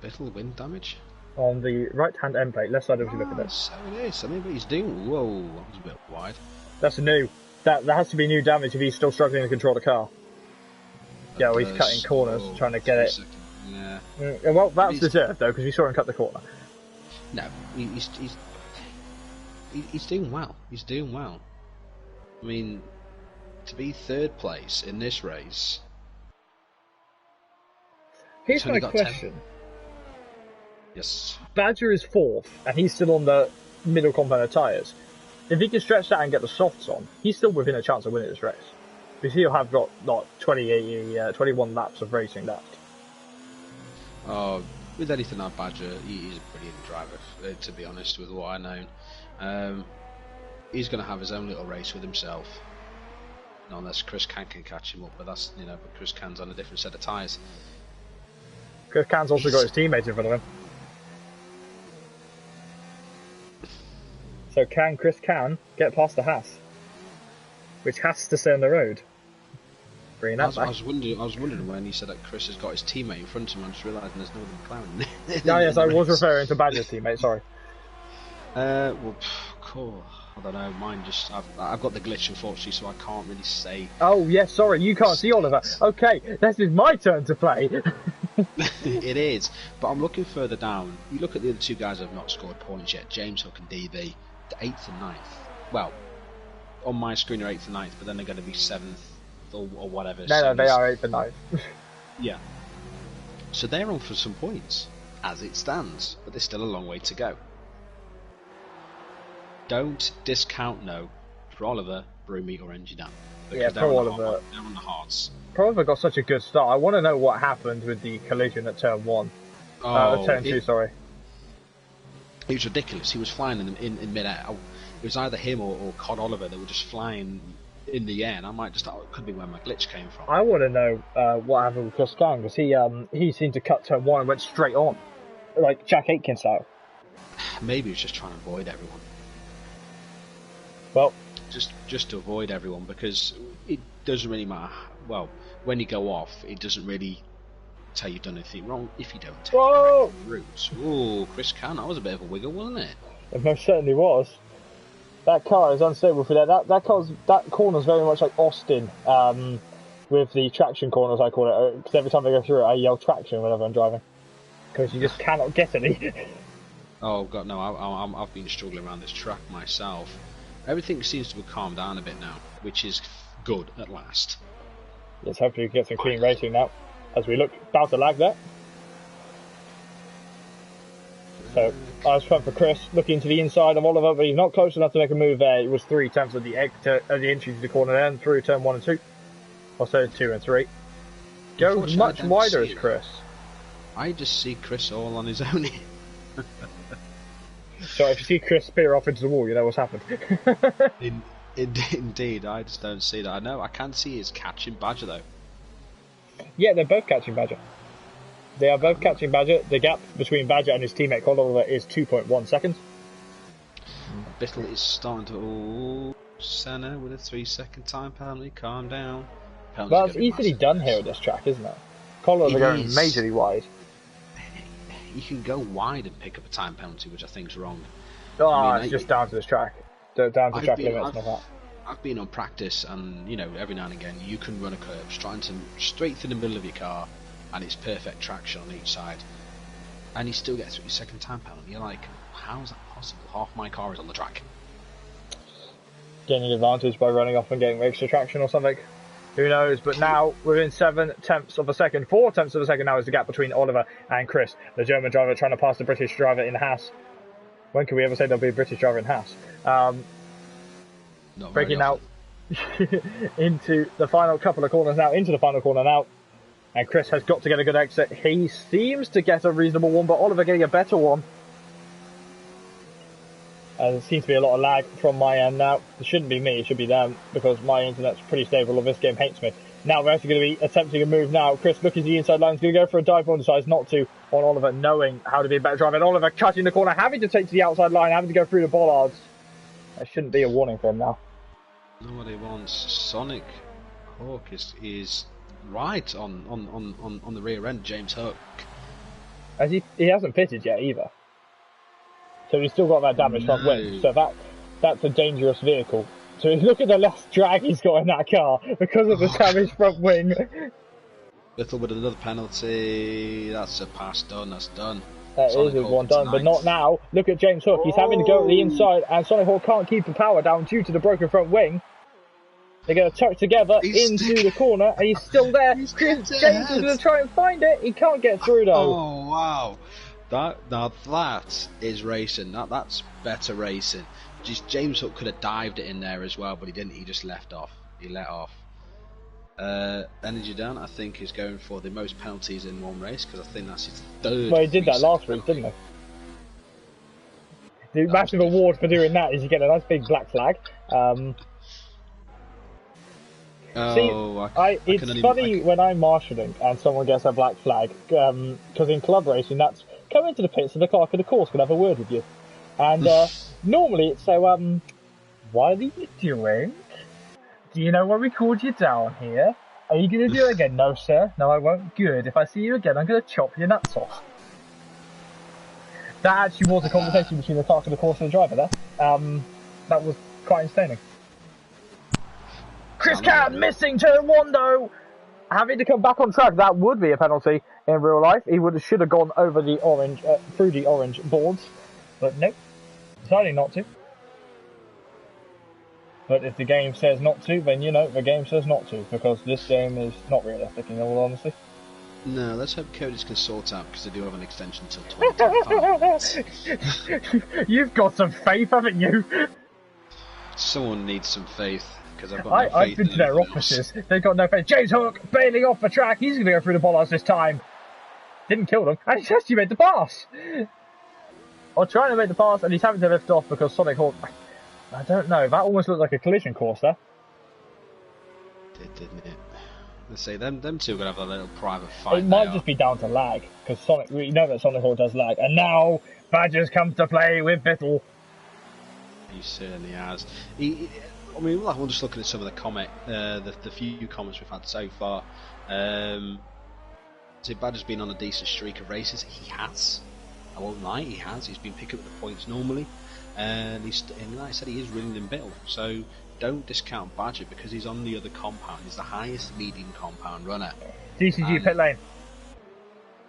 Bittle wing damage? On the right-hand end plate, left side of you look at this. So it is. I mean, what he's doing. Whoa, that was a bit wide. That's new. That has to be new damage if he's still struggling to control the car. Yeah, well, he's cutting corners, trying to get it. Yeah. Well, that's deserved though, because we saw him cut the corner. No, he's doing well. He's doing well. I mean, to be third place in this race. Here's my question. 10. Yes. Badger is fourth, and he's still on the middle compound of tyres. If he can stretch that and get the softs on, he's still within a chance of winning this race. Because he'll have got like 21 laps of racing left. Oh, with anything like Badger, he's a brilliant driver, to be honest, with what I know. He's going to have his own little race with himself. Unless Chris can catch him up, but that's, but Chris Can's on a different set of tyres. Chris Can's also got his teammates in front of him. So can Chris Can get past the Haas? Which has to stay on the road. Bringing that back. I was wondering when he said that Chris has got his teammate in front of him. I just realised there's no other McLaren. Yes, I was referring to Badger's teammate. Sorry. Well, cool. I don't know. Mine just I've got the glitch, unfortunately, so I can't really say. Oh yes, sorry, you can't see Oliver. Okay, this is my turn to play. It is, but I'm looking further down. You look at the other two guys who have not scored points yet. James Hook and DB, the 8th and 9th. Well, on my screen they're 8th and 9th, but then they're going to be 7th or whatever. No, they are 8th and 9th. Yeah. So they're on for some points, as it stands, but there's still a long way to go. Don't discount for Oliver, Broomy or Engidan. Yeah, pro Oliver. They're on the hearts. Pro Oliver got such a good start. I want to know what happened with the collision at turn 1. Turn 2, sorry. It was ridiculous. He was flying in mid-air. It was either him or Cod Oliver that were just flying in the air, and I might just thought it could be where my glitch came from. I want to know what happened with Chris Gang, because he seemed to cut turn 1 and went straight on, like Jack Aitken style. Maybe he was just trying to avoid everyone. Well, just to avoid everyone, because it doesn't really matter. Well, when you go off, it doesn't really tell you've done anything wrong if you don't take the route. Ooh, Chris Can, that was a bit of a wiggle, wasn't it? It most certainly was. That car is unstable for that. That corner's very much like Austin, with the traction corners, I call it. Because every time I go through it, I yell traction whenever I'm driving. Because you just cannot get any. Oh god, no! I've been struggling around this track myself. Everything seems to have calmed down a bit now, which is good at last. Let's hopefully get some clean racing now, as we look about to lag there. So, eyes front for Chris, looking to the inside of Oliver, but he's not close enough to make a move there. It was 3 tenths of the entry to the corner then, through turn 1 and 2. Or so 2 and 3. Goes much wider as Chris. I just see Chris all on his own here. So if you see Chris spear off into the wall, you know what's happened. Indeed, I just don't see that. I know, I can see he's catching Badger though. Yeah, they're both catching Badger. They are both catching Badger. The gap between Badger and his teammate Cod Oliver is 2.1 seconds. Bittle is starting to... Ooh, Senna with a 3-second time penalty. Calm down. Well, it's easily done here at this track, isn't it? Cod Oliver going majorly wide. You can go wide and pick up a time penalty, which I think is wrong. Oh, it's just down to this track. Down to track limits and all that. I've been on practice, and every now and again you can run a curve straight through the middle of your car, and it's perfect traction on each side, and you still get through your second time penalty. You're like, how is that possible? Half my car is on the track. Gaining advantage by running off and getting extra traction or something. Who knows? But now, within 7 tenths of a second, 4 tenths of a second now is the gap between Oliver and Chris, the German driver trying to pass the British driver in Haas. When can we ever say there'll be a British driver in Haas? Breaking out into the final couple of corners now, and Chris has got to get a good exit. He seems to get a reasonable one, but Oliver getting a better one. There seems to be a lot of lag from my end now. It shouldn't be me, it should be them, because my internet's pretty stable and this game hates me. Now we're actually going to be attempting a move now. Chris looking to the inside line, is going to go for a dive on, decides not to, on Oliver, knowing how to be a better driver. And Oliver cutting the corner, having to take to the outside line, having to go through the bollards. That shouldn't be a warning for him now. Nobody wants. Sonic Hawk is right on the rear end, James Hook. As he hasn't pitted yet either. So he's still got that damaged front wing. So that's a dangerous vehicle. So look at the less drag he's got in that car because of the damaged front wing. Little with another penalty. That's a pass done. That's done. That is his one done, but not now. Look at James Hook. He's having to go to the inside, and Sonic Hawk can't keep the power down due to the broken front wing. They're going to tuck together into the corner, and he's still there. James is going to try and find it. He can't get through, though. Oh, wow. Now that is racing. That's better racing. Just James Hook could have dived it in there as well, but he didn't. He just left off. He let off. Energy Dan, I think, is going for the most penalties in one race, because I think that's his third. Well, he did that last week, didn't he? The massive award for doing that is you get a nice big black flag. It's funny when I'm marshalling and someone gets a black flag, because in club racing, that's come into the pits and the clerk of the course can have a word with you. And normally it's so, what are you doing? Do you know why we called you down here? Are you going to do it again? No, sir. No, I won't. Good. If I see you again, I'm going to chop your nuts off. That actually was a conversation between the clerk of the course and the driver there. That was quite entertaining. Chris Cat missing turn 1 though! Having to come back on track, that would be a penalty in real life. He should have gone over the orange, through the orange boards. But nope. Deciding not to. But if the game says not to, then you know the game says not to, because this game is not realistic in all honesty. No, let's hope Cody's can sort out, because they do have an extension until 2025. You've got some faith, haven't you? Someone needs some faith, because I've got no faith. I've been to their offices. They've got no faith. James Hook bailing off the track. He's going to go through the bollards this time. Didn't kill them, and he actually made the pass. Or trying to make the pass, and he's having to lift off because Sonic Hawk. I don't know. That almost looked like a collision course there. Didn't it? Let's say them two are gonna have a little private fight. It might just be down to lag, because we know that Sonic Hawk does lag, and now Badgers comes to play with Bittle. He certainly has. I mean, we're just looking at some of the few comments we've had so far. So Badger's been on a decent streak of races. He has. I won't lie, he has. He's been picking up the points normally, and like I said, he is running in Bittle. So don't discount Badger, because he's on the other compound. He's the highest medium compound runner. DCG pit lane.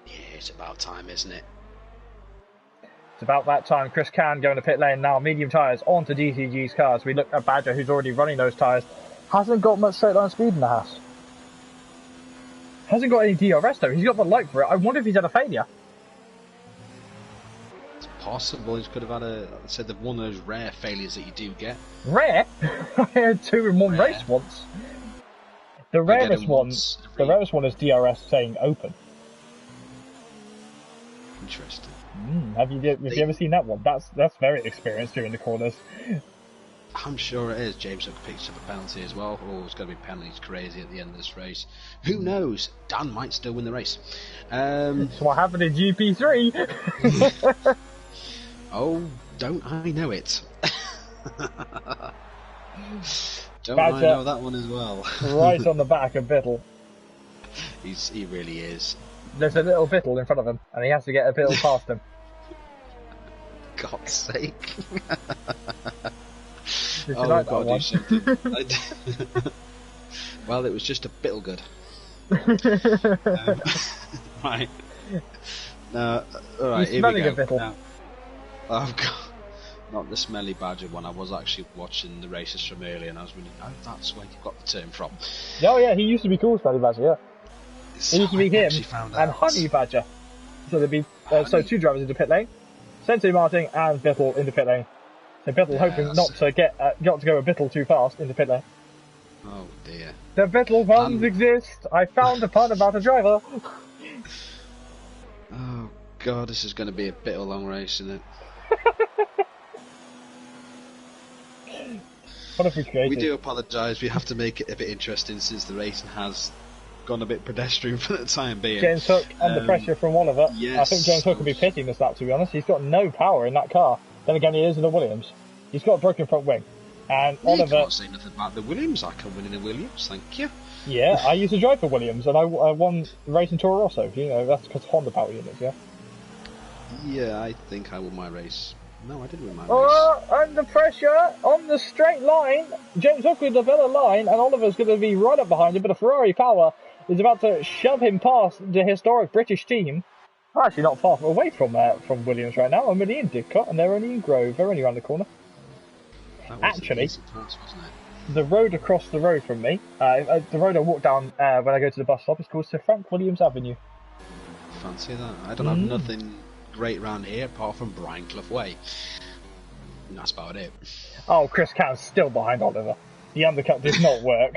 Yeah, it's about time, isn't it? It's about that time. Chris Can going to pit lane now. Medium tyres onto DCG's cars. We look at Badger, who's already running those tyres. Hasn't got much straight line speed in the house. Hasn't got any DRS though. He's got the light for it. I wonder if he's had a failure. It's possible. He could have had one of those rare failures that you do get. Rare? I had 2 in one race once. The rarest one is DRS saying open. Interesting. Have you ever seen that one? That's very experienced during the corners. I'm sure it is. James Hook picks up a penalty as well. Oh, it's going to be penalties crazy at the end of this race. Who knows? Dan might still win the race. That's what happened in GP3. Oh, don't I know it? Don't I know that one as well? Right on the back of Bittle. He really is. There's a little Bittle in front of him, and he has to get a Bittle past him. God's sake. Did you like that one? Well, it was just a Bittle good. Right. No, alright, here we go. A Bittle. Now, oh God. Not the smelly Badger one. I was actually watching the races from earlier, and I was really, that's where you got the term from. Oh yeah, he used to be called Smelly Badger, yeah. It used to be him and Honey Badger. So there'd be 2 drivers into pit lane, Sensei Martin and Bittle into pit lane. So Bittle hoping not to got to go a Bittle too fast into pit lane. Oh dear. The Bittle puns exist. I found a pun about a driver. Oh God, this is going to be a bit of a long race, isn't it? What have we created? We do apologise. We have to make it a bit interesting since the racing has gone a bit pedestrian for the time being. James Hook under pressure from Oliver. Yes, I think James Hook will be pitting this lap, to be honest. He's got no power in that car. Then again, he is in the Williams. He's got a broken front wing. And Oliver... You can't say nothing about the Williams. I can win in a Williams, thank you. Yeah, I used to drive for Williams, and I won the Racing Tour also. You know, that's because Honda power units, yeah? Yeah, I think I won my race. No, I didn't win my race. Oh, under pressure, on the straight line. James Hook with the better line, and Oliver's going to be right up behind him, but a Ferrari power is about to shove him past the historic British team. I'm actually not far away from Williams right now. I'm only in Didcot, and they're only in Grove. They're only around the corner. That was an Actually, easy pass, wasn't it? the road across the road from me, the road I walk down when I go to the bus stop, is called Sir Frank Williams Avenue. Fancy that. I don't have nothing great round here apart from Brian Clough Way. And that's about it. Oh, Chris Can's still behind Oliver. The undercut did not work.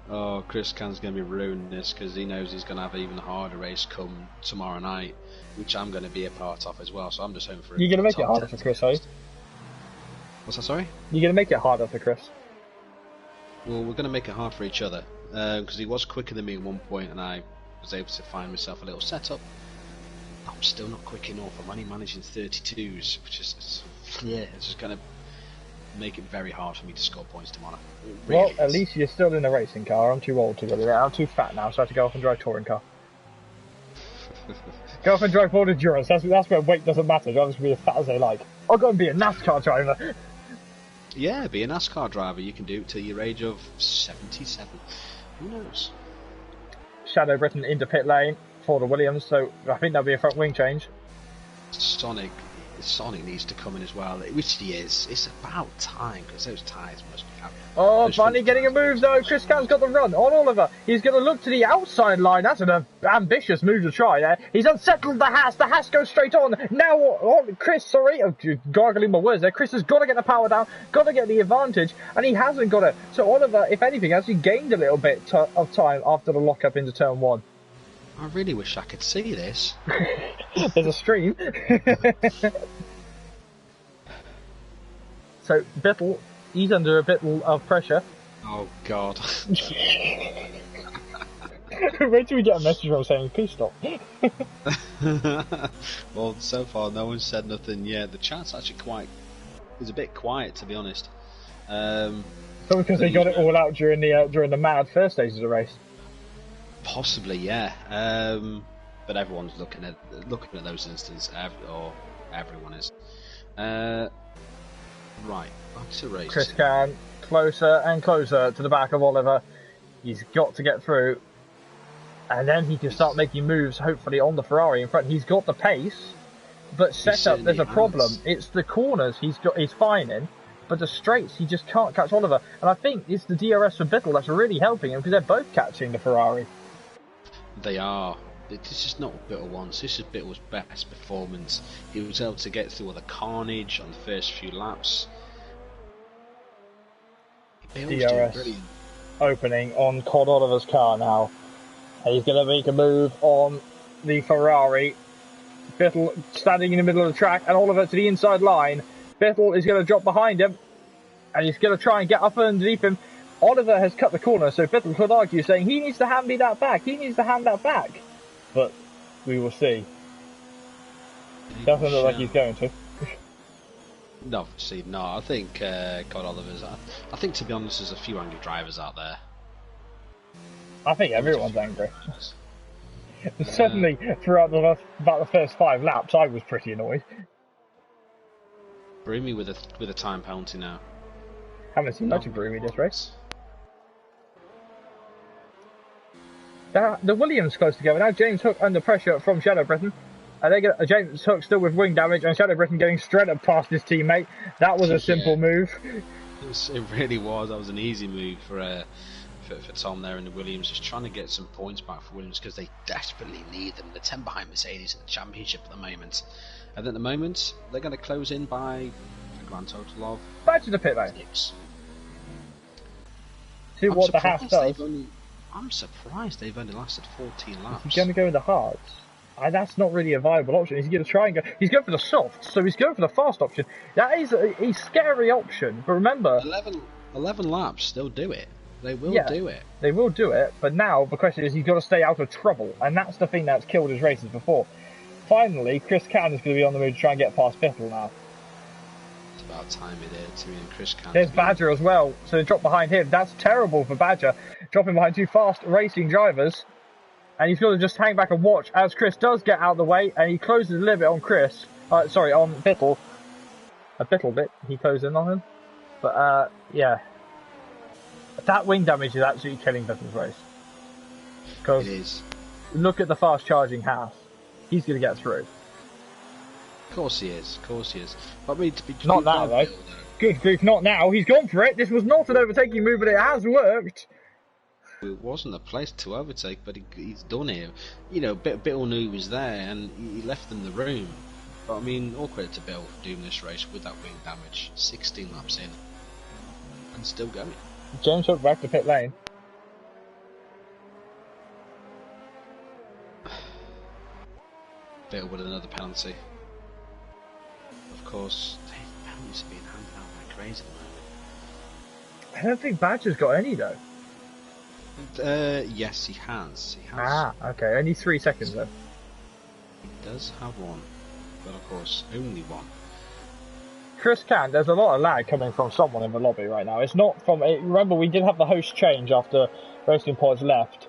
Oh, Chris Can's going to be ruining this because he knows he's going to have an even harder race come tomorrow night, which I'm going to be a part of as well. So I'm just hoping for. You're going to make it harder for Chris, are you? What's that? Sorry? You're going to make it harder for Chris. Well, we're going to make it hard for each other because he was quicker than me at one point, and I was able to find myself a little setup. I'm still not quick enough. I'm only managing 32s, which is it's just going to make it very hard for me to score points tomorrow. Really well, at least you're still in a racing car. I'm too old to go there. I'm too fat now, so I have to go off and drive a touring car. Go off and drive Ford Endurance. That's where weight doesn't matter. Drivers can be as fat as they like. I'll go and be a NASCAR driver. Yeah, be a NASCAR driver. You can do it till your age of 77. Who knows? Shadow Britain into pit lane for the Williams, so I think there'll be a front wing change. Sonic needs to come in as well, which he is. It's about time because those tyres must be having. Oh, finally getting a move though. Chris Can's got the run on Oliver. He's going to look to the outside line. That's an ambitious move to try there. He's unsettled the Haas. The Haas goes straight on. Now, Chris, sorry, gargling my words there. Chris has got to get the power down, got to get the advantage, and he hasn't got it. So Oliver, if anything, actually gained a little bit of time after the lock-up into turn one. I really wish I could see this. There's a stream. So, Bittle, he's under a bit of pressure. Oh, God. Where do we get a message from saying, please stop? Well, so far, no one's said nothing yet. The chat's actually is a bit quiet, to be honest. Probably because they got it all out during the mad first stage of the race. Possibly, yeah. But everyone's looking at those instances, or everyone is. Right, back to racing. Chris Can closer and closer to the back of Oliver. He's got to get through, and then he can start making moves. Hopefully on the Ferrari in front. He's got the pace, but setup there's a problem. It's the corners he's fine in. But the straights, he just can't catch Oliver. And I think it's the DRS for Bittle that's really helping him because they're both catching the Ferrari. They are. This is not Bittle once. This is Bittle's best performance. He was able to get through all the carnage on the first few laps. DRS opening on Cod Oliver's car now. And he's going to make a move on the Ferrari. Bittle standing in the middle of the track and Oliver to the inside line. Bittle is going to drop behind him and he's going to try and get up underneath him. Oliver has cut the corner, so Bittle could argue saying he needs to hand me that back. He needs to hand that back. But we will see. Doesn't look like he's going to. No, see, no. I think God Oliver's. I think, to be honest, there's a few angry drivers out there. I think everyone's angry. Certainly, throughout about the first 5 laps, I was pretty annoyed. Broomy with a time penalty now. Haven't seen much of Broomy this race. The Williams close together now. James Hook under pressure from Shadow Britain. James Hook still with wing damage, and Shadow Britain getting straight up past his teammate. That was a simple move. It really was. That was an easy move for Tom there in the Williams, just trying to get some points back for Williams because they desperately need them. They're 10 behind Mercedes in the championship at the moment, and at the moment they're going to close in by a grand total of back to the pit lane. 6. See what the Haas does. I'm surprised they've only lasted 14 laps. He's going to go with the hards. That's not really a viable option. He's going to try and go. He's going for the soft, so he's going for the fast option. That is a scary option. But remember, 11 laps, they'll do it. They will do it. They will do it. But now the question is, he's got to stay out of trouble, and that's the thing that's killed his races before. Finally, Chris Can is going to be on the move to try and get past Bittle now. It's about time it is. Chris Can. There's Badger as well, so they drop behind him. That's terrible for Badger, dropping behind 2 fast racing drivers. And he's got to just hang back and watch as Chris does get out of the way, and he closes a little bit on Chris. On Bittle. A Bittle bit, he closed in on him. But, yeah. That wing damage is absolutely killing Bittle's race. Because it is. Look at the fast charging Haas. he's going to get through. Of course he is. Of course he is. But I mean, to be Not now, though. Good grief, not now. He's gone for it. This was not an overtaking move, but it has worked. It wasn't a place to overtake, but he's done it. You know, Bill knew he was there, and he left them the room. But I mean, all credit to Bill for doing this race with that wing damage. 16 laps in, and still going. James Hook back to pit lane. Bill with another penalty. Of course, penalties are being handed out like crazy at the moment. I don't think Badger's got any, though. Yes, he has. Ah, okay. Only 3 seconds, though. He does have one, but of course, only one. Chris Can, there's a lot of lag coming from someone in the lobby right now. It's not from... Remember, we did have the host change after Racing Pods left,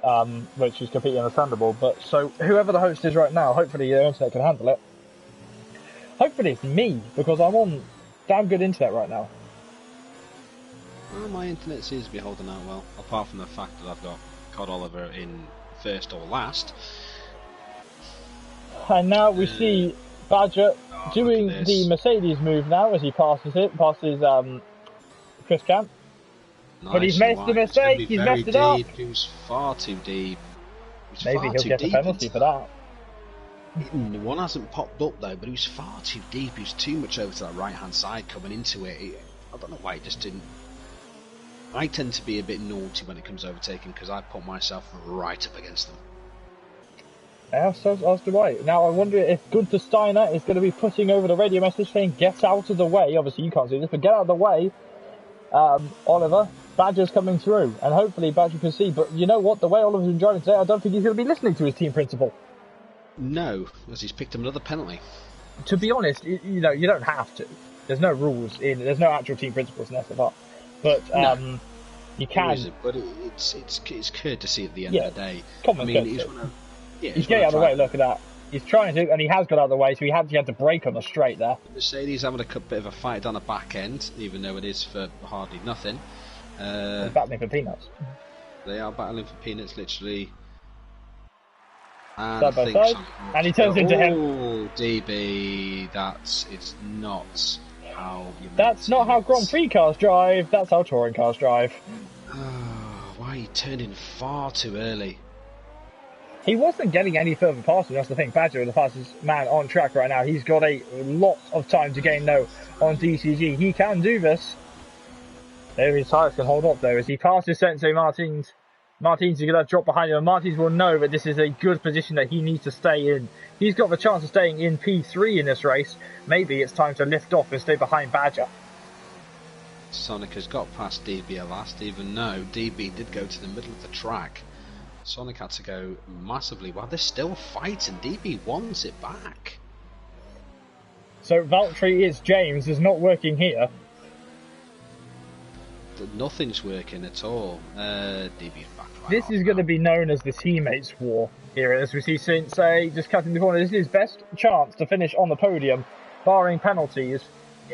which is completely understandable. But so, whoever the host is right now, hopefully your internet can handle it. Hopefully it's me, because I'm on damn good internet right now. Well, my internet seems to be holding out well, apart from the fact that I've got Cod Oliver in first or last. And now we see Badger doing the Mercedes move now as he passes Chris Camp. Nice, but he's made the mistake, he's messed it up. He was far too deep. Maybe he'll get a penalty for that. One hasn't popped up though, but he was far too deep. He was too much over to that right hand side coming into it. I don't know why he just didn't. I tend to be a bit naughty when it comes to overtaking because I put myself right up against them. Yeah, so do I. Now I wonder if Gunther Steiner is going to be putting over the radio message saying get out of the way. Obviously you can't see this, but get out of the way. Oliver, Badger's coming through, and hopefully Badger can see. But you know what? The way Oliver's been driving today, I don't think he's going to be listening to his team principal. No, as he's picked up another penalty. To be honest, you know, you don't have to. There's no rules there's no actual team principles in SFR. But no. You can. But it's courtesy at the end of the day. Common he's getting out of the way. Look at that. He's trying to, and he has got out of the way, so he had to brake on the straight there. Mercedes having a bit of a fight down the back end, even though it is for hardly nothing. They're battling for peanuts. They are battling for peanuts, literally. And side by side, and he turns into him. Oh, DB, it's not how you. That's not how Grand Prix cars drive. That's how touring cars drive. Why he turned in far too early? He wasn't getting any further past him. That's the thing. Badger is the fastest man on track right now. He's got a lot of time to gain though on DCG. He can do this. There his tires can hold up though as he passes Sensei Martins. Martins is going to drop behind him, and Martins will know that this is a good position that he needs to stay in. He's got the chance of staying in P3 in this race. Maybe it's time to lift off and stay behind Badger. Sonic has got past DB at last, even though DB did go to the middle of the track. Sonic had to go massively well. They're still fighting. DB wants it back. So Valtteri is James is not working here. Nothing's working at all. DB's back. This is going to be known as the teammates war here, as we see Sensei just cutting the corner. This is his best chance to finish on the podium, barring penalties.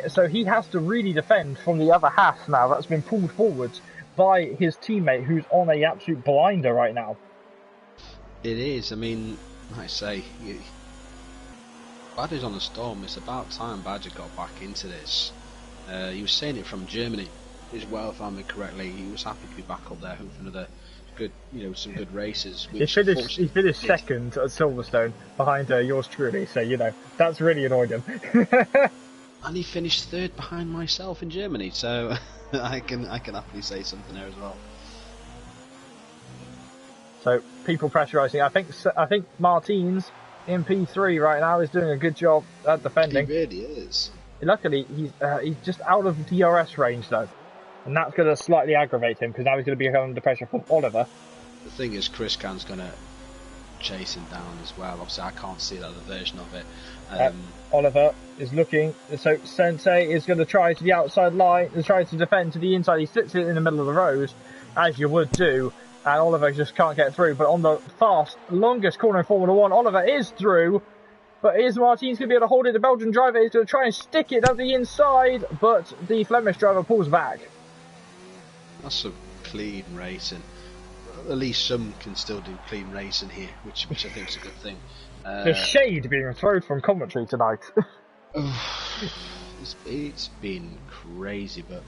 So he has to really defend from the other half now. That's been pulled forward by his teammate, who's on a absolute blinder right now. It is. I mean, like I say, Badger's on the storm. It's about time Badger got back into this. He was saying it from Germany as well, if I remember correctly. He was happy to be back up there, hoping for another good, some good races. He finished second at Silverstone behind yours truly, so that's really annoyed him. And he finished third behind myself in Germany, so I can happily say something there as well. So people pressurising. I think Martins in P3 right now is doing a good job at defending. He really is. Luckily, he's just out of DRS range though, and that's going to slightly aggravate him because now he's going to be under pressure from Oliver. The thing is, Chris Can's going to chase him down as well. Obviously, I can't see that other version of it. Oliver is looking, so Sensei is going to try to the outside line, and try to defend to the inside. He sits in the middle of the rows, as you would do, and Oliver just can't get through. But on the longest corner in Formula 1, Oliver is through, but is Martins going to be able to hold it? The Belgian driver is going to try and stick it up the inside, but the Flemish driver pulls back. That's some clean racing. At least some can still do clean racing here, which I think is a good thing. The shade being thrown from commentary tonight. It's been crazy, but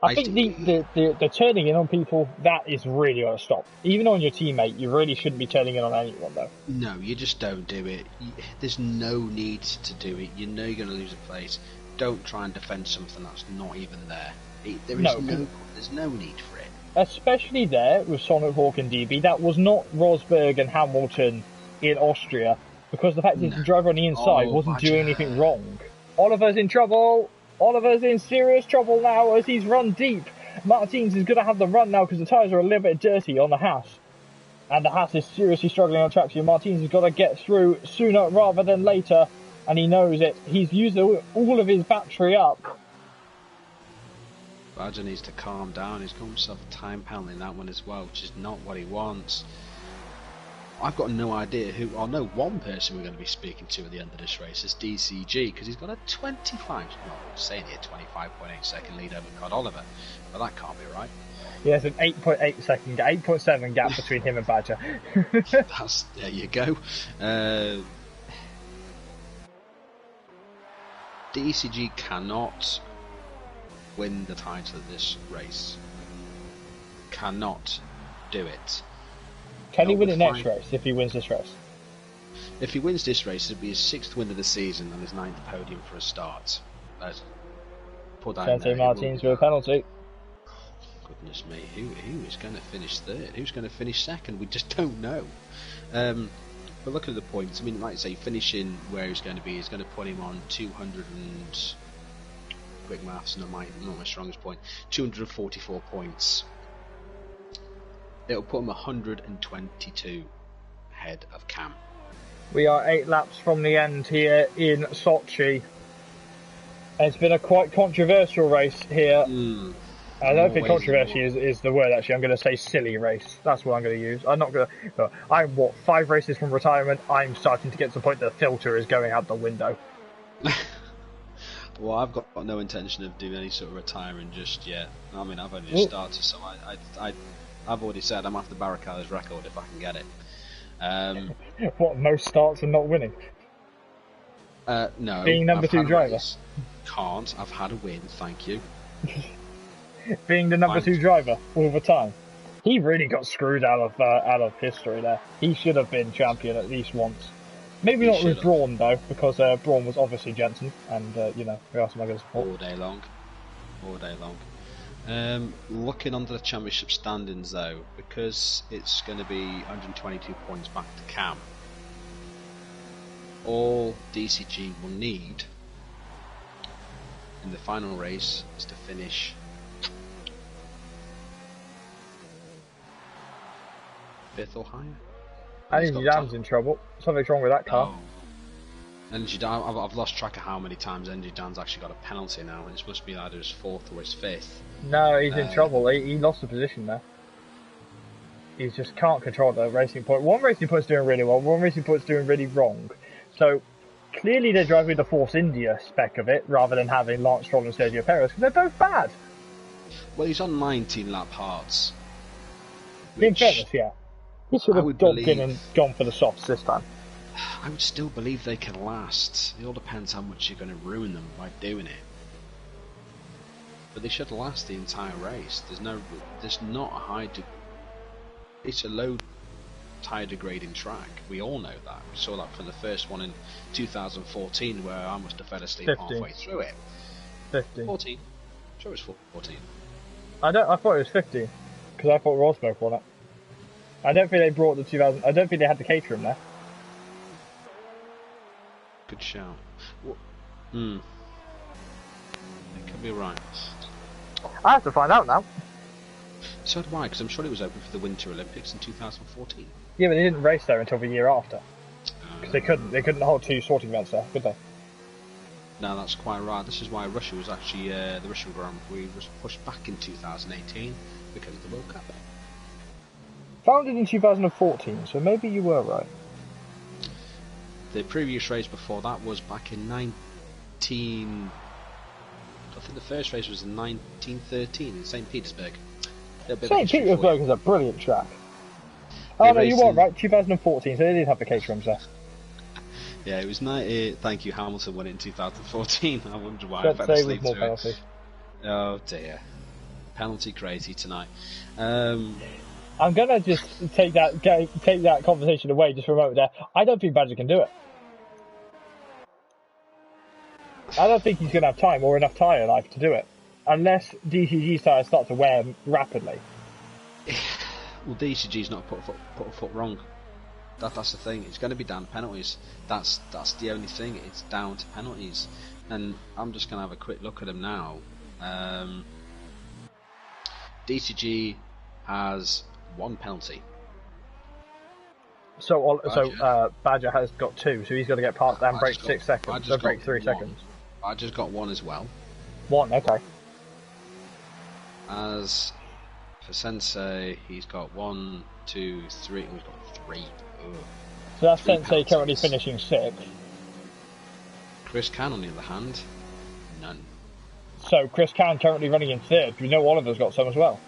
I think the turning in on people, that is really got to stop. Even on your teammate, you really shouldn't be turning in on anyone, though. No, you just don't do it. There's no need to do it. You know you're going to lose a place. Don't try and defend something that's not even there. There's no need for it. Especially there with Sonic Hawk and DB, that was not Rosberg and Hamilton in Austria, because the fact is the driver on the inside wasn't doing anything wrong. Oliver's in trouble. Oliver's in serious trouble now as he's run deep. Martins is going to have the run now because the tyres are a little bit dirty on the Haas. And the Haas is seriously struggling on track, so Martins has got to get through sooner rather than later. And he knows it. He's used all of his battery up. Badger needs to calm down. He's got himself a time penalty in that one as well, which is not what he wants. I've got no idea who. I know one person we're going to be speaking to at the end of this race is DCG, because he's got a 25.8 second lead over Cod Oliver, but that can't be right. Yeah, it's an 8.7 gap between him and Badger. There you go. DCG cannot win the title of this race. Cannot do it. Can he win it next race if he wins this race? If he wins this race, it'll be his 6th win of the season and his 9th podium for a start. Sante Martins with a penalty. Goodness me, who is going to finish third? Who's going to finish second? We just don't know. But look at the points. I mean, like I say, finishing where he's going to be is going to put him on 200 and... quick maths, not my strongest point. 244 points. It'll put him 122 ahead of Cam. We are 8 laps from the end here in Sochi. It's been a quite controversial race here. I don't think controversy is the word, actually. I'm going to say silly race. That's what I'm going to use. I'm not going to... I'm, 5 races from retirement. I'm starting to get to the point that the filter is going out the window. Well, I've got no intention of doing any sort of retiring just yet. I mean, I've only just started, so I've already said I'm after Barricada's record if I can get it. What, most starts and not winning? No. Being number 2 driver? Can't. I've had a win, thank you. Being the number 2 driver all the time. He really got screwed out of history there. He should have been champion at least once. Maybe not with Braun though, because Braun was obviously Jensen, and who else am I going to support? All day long. Looking under the championship standings though, because it's going to be 122 points back to Cam. All DCG will need in the final race is to finish 5th or higher. Energy Dan's in trouble. Something's wrong with that car. Oh. Energy Dan, I've lost track of how many times Energy Dan's actually got a penalty now, and it's supposed to be either his 4th or his 5th. No, he's in trouble. He lost the position there. He just can't control the racing point. One racing point's doing really well, one racing point's doing really wrong. So clearly they're driving the Force India spec of it rather than having Lance Stroll and Sergio Perez, because they're both bad. Well, he's on 19 lap hards. In fairness, yeah. He should have dumped in and gone for the softs this time. I would still believe they can last. It all depends how much you're going to ruin them by doing it. But they should last the entire race. There's not a high... It's a low tyre degrading track. We all know that. We saw that for the first one in 2014 where I must have fell asleep 15. halfway through it. 15. 14. Sure it was 14. I thought it was 15, because I thought Rosberg won it. I don't think they brought the 2000. I don't think they had the caterer there. Good shout. It could be right. I have to find out now. So do I, because I'm sure it was open for the Winter Olympics in 2014. Yeah, but they didn't race there until the year after. Because they couldn't hold 2 sorting events there, could they? No, that's quite right. This is why Russia was actually the Russian Grand Prix was pushed back in 2018 because of the World Cup. Founded in 2014, so maybe you were right. The previous race before that was back in I think the first race was in 1913 in St. Petersburg. St. Petersburg is a brilliant track. Oh, no, you were right. 2014, so they did have the cage rims there. Yeah, it was 90. Thank you, Hamilton won it in 2014. I wonder why. Let's say with more penalties. Oh dear, penalty crazy tonight. I'm gonna just take that conversation away just for a moment there. I don't think Badger can do it. I don't think he's gonna have time or enough tyre life to do it, unless DCG's tyres start to wear rapidly. Well, DCG's not put a foot wrong. That's the thing. It's going to be down to penalties. That's the only thing. It's down to penalties. And I'm just going to have a quick look at them now. DCG has 1 penalty. So Badger has got 2, so he's got to get past and break 6 seconds. So break 3 seconds. Badger's got 1 as well. 1, okay. As for Sensei, he's got 1, 2, 3. Oh, he's got 3. Ugh. So that's Sensei currently finishing 6th. Chris Can, on the other hand, none. So Chris Can currently running in 3rd. We know Oliver's got some as well.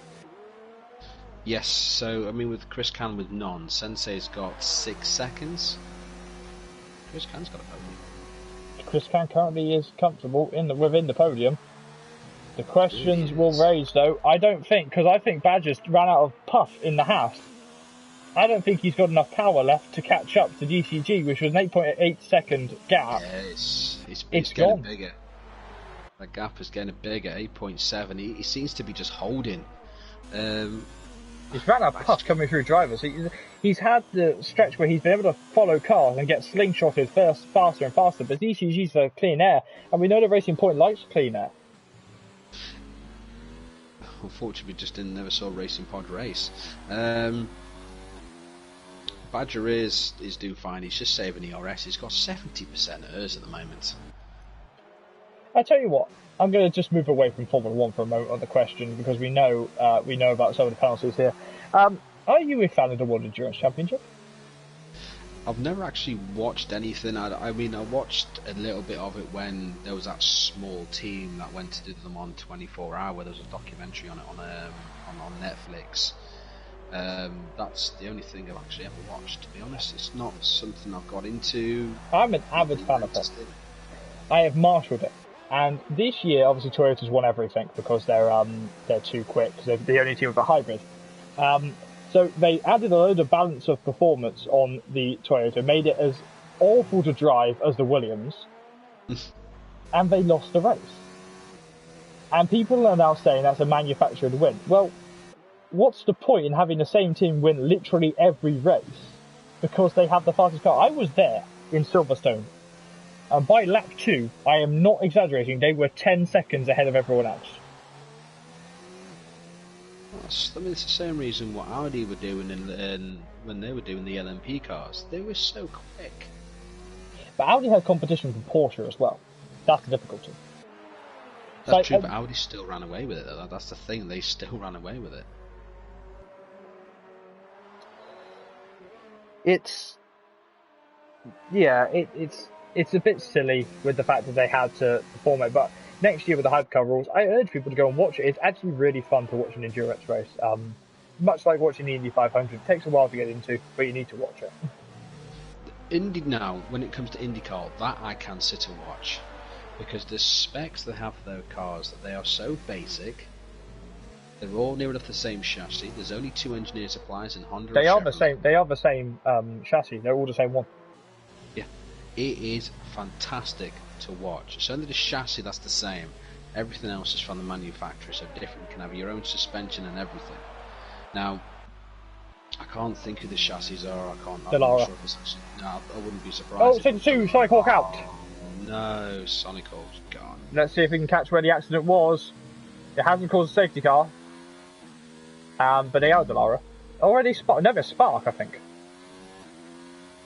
Yes, so I mean with Chris Can with none, Sensei's got 6 seconds. Chris Can's got a podium. Chris Can currently is comfortable within the podium. The questions will raise though. I don't think, because I think Badger's ran out of puff in the house. I don't think he's got enough power left to catch up to DCG, which was an 8.8 second gap. Yeah, it's it's getting gone. bigger. The gap is getting bigger, 8.7. He seems to be just holding. He's ran out of puff coming through drivers. He's had the stretch where he's been able to follow cars and get slingshotted faster and faster, but DCG's for clean air, and we know the Racing Point likes clean air. Unfortunately, we just never saw Racing Pod race. Badger is doing fine. He's just saving ERS. He's got 70% ERS at the moment. I tell you what, I'm going to just move away from Formula 1 for a moment on the question, because we know about some of the penalties here. Are you a fan of the World Endurance Championship? I've never actually watched anything. I mean, I watched a little bit of it when there was that small team that went to do them on 24 Hour. There was a documentary on it on Netflix. That's the only thing I've actually ever watched, to be honest. It's not something I've got into. I'm an avid fan of it. I have marshalled it. And this year, obviously, Toyota's won everything because they're too quick, because they're the only team with a hybrid. So they added a load of balance of performance on the Toyota, made it as awful to drive as the Williams, and they lost the race. And people are now saying that's a manufactured win. Well, what's the point in having the same team win literally every race because they have the fastest car? I was there in Silverstone, and by lap 2, I am not exaggerating, they were 10 seconds ahead of everyone else. I mean, it's the same reason what Audi were doing when they were doing the LMP cars. They were so quick. But Audi had competition from Porsche as well. That's the difficulty. That's true, but Audi still ran away with it. That's the thing, they still ran away with it. It's a bit silly with the fact that they had to perform it, but next year with the hypercar rules, I urge people to go and watch it. It's actually really fun to watch an endurance race. Much like watching the Indy 500, it takes a while to get into, but you need to watch it. Indy now, when it comes to IndyCar, that I can sit and watch, because the specs they have for their cars, they are so basic. They're all near enough the same chassis. There's only 2 engineer suppliers in Honda. They are the same chassis. They're all the same one. Yeah, it is fantastic to watch. It's only the chassis that's the same. Everything else is from the manufacturer, so different. You can have your own suspension and everything. Now, I can't think who the chassis are. I'm not sure if it's actually, no, I wouldn't be surprised. Oh, Sector 2, Sonic Hawk out. No, Sonic Hawk's gone. Let's see if we can catch where the accident was. It hasn't caused a safety car. But they are Delara. Already never spark, I think.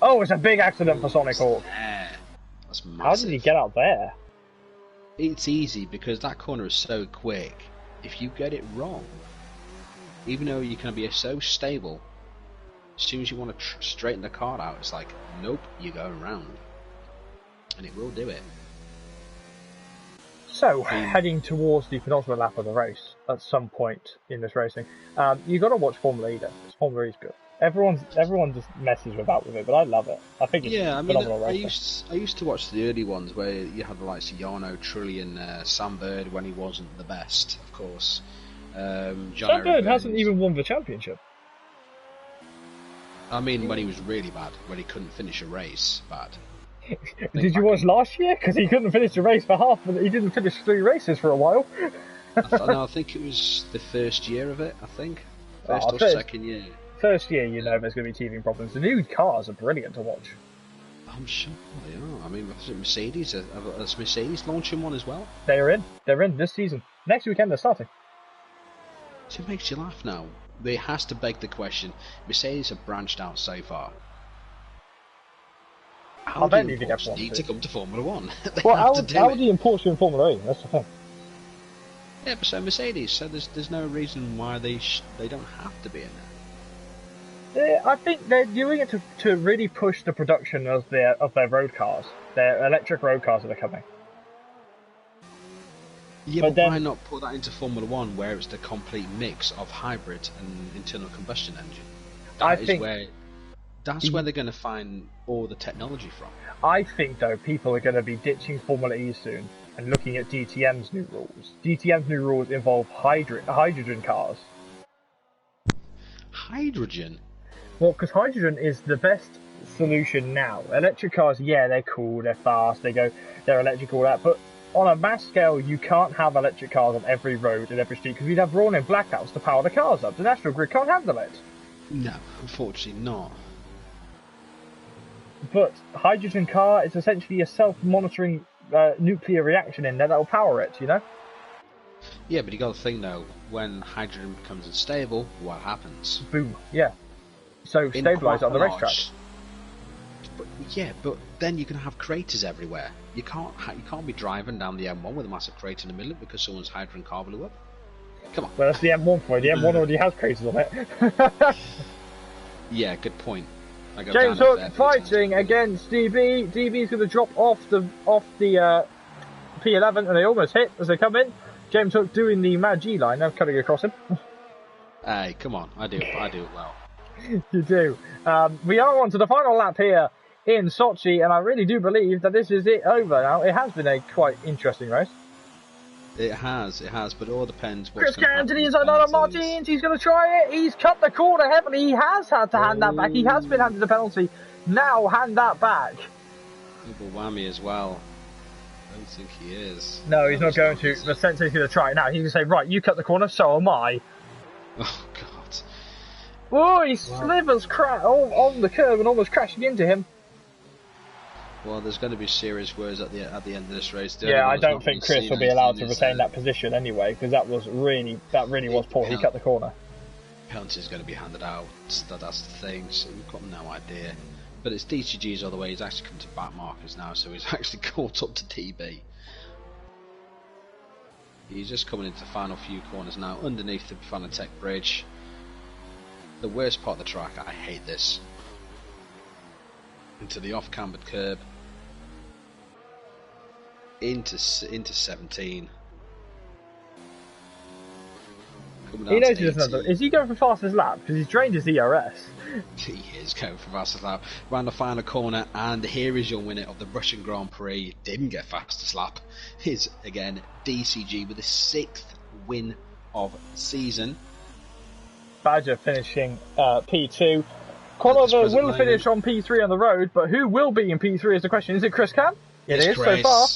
Oh, it's a big accident for Sonic Hawk. Yeah, that's massive. How did he get out there? It's easy because that corner is so quick. If you get it wrong, even though you can be so stable, as soon as you want to straighten the car out, it's like, nope, you're going around. And it will do it. So, heading towards the penultimate lap of the race at some point in this racing, you've got to watch Formula E though, because Formula E is good. Everyone just messes about with it, but I love it. I think it's Yeah, I mean, phenomenal I racing. used to watch the early ones where you had the likes of Jarno, Trillian, Sam Bird when he wasn't the best, of course. John Sam Eric Bird hasn't Burns. even won the championship. I mean, when he was really bad, when he couldn't finish a race, bad. Did you watch last year? Because he couldn't finish the race for half, but he didn't finish 3 races for a while. No, I think it was the first year of it. I think first or first- second year. First year, you know there's going to be teething problems. The new cars are brilliant to watch. I'm sure they are. I mean, was it Mercedes? Is Mercedes launching one as well? They're in. They're in this season. Next weekend they're starting. So it makes you laugh now. It has to beg the question. Mercedes have branched out so far. I don't even Porsche get need to come to Formula One. They Well, have to do Audi it. and Porsche in Formula E. That's the thing. Yeah, but so Mercedes. So there's no reason why they don't have to be in there. I think they're doing it to really push the production of their road cars, their electric road cars that are coming. Yeah, But but then- why not put that into Formula One where it's the complete mix of hybrid and internal combustion engine? That's where they're going to find all the technology from. I think though people are going to be ditching Formula E soon and looking at DTM's new rules. DTM's new rules involve hydrogen cars. Hydrogen? Well, because hydrogen is the best solution now. Electric cars, yeah, they're cool, they're fast, they're electric, all that, but on a mass scale, you can't have electric cars on every road and every street because we'd have rolling blackouts to power the cars up. The national grid can't handle it. No, unfortunately not. But hydrogen car is essentially a self-monitoring nuclear reaction in there that will power it, you know? Yeah, but you got to think though, when hydrogen becomes unstable, what happens? Boom, yeah. So stabilise on the racetrack. But then you can have craters everywhere. You can't be driving down the M1 with a massive crater in the middle because someone's hydrogen car blew up. Come on. Well, that's the M1 for you. The M1 already has craters on it. Yeah, good point. I go James down Hook there for the fighting time. against DB. DB's going to drop off the P11, and they almost hit as they come in. James Hook doing the Mad G line, now cutting across him. Hey, come on, I do it well. You do. We are on to the final lap here in Sochi, and I really do believe that this is it over now. It has been a quite interesting race. It has, but it all depends. Chris Cannon to the inside line of Martins. He's going to try it. He's cut the corner heavily. He has had to hand that back. He has been handed the penalty. Now hand that back. Double whammy as well. I don't think he is. No, he's not going to. The sense he's going to try it now. He's going to say, right, you cut the corner, so am I. Oh, God. Oh, he slivers on the curb and almost crashing into him. Well, there's going to be serious words at the end of this race. Yeah, I don't think Chris will be allowed to retain that position anyway, because that really was poor. He cut the corner. Penalty is going to be handed out. That's the thing. So we've got no idea. But it's DCG's other way. He's actually come to back markers now, so he's actually caught up to TB. He's just coming into the final few corners now, underneath the Fanatec bridge. The worst part of the track. I hate this. Into the off-cambered curb. Into 17. He knows he doesn't have to. Is he going for fastest lap? Because he's drained his ERS. He is going for fastest lap. Round the final corner, and here is your winner of the Russian Grand Prix. Didn't get fastest lap. Is again DCG with his 6th win of the season. Badger finishing P2. Conover will finish on P3 on the road, but who will be in P3 is the question. Is it Chris Can? It is Chris. so far.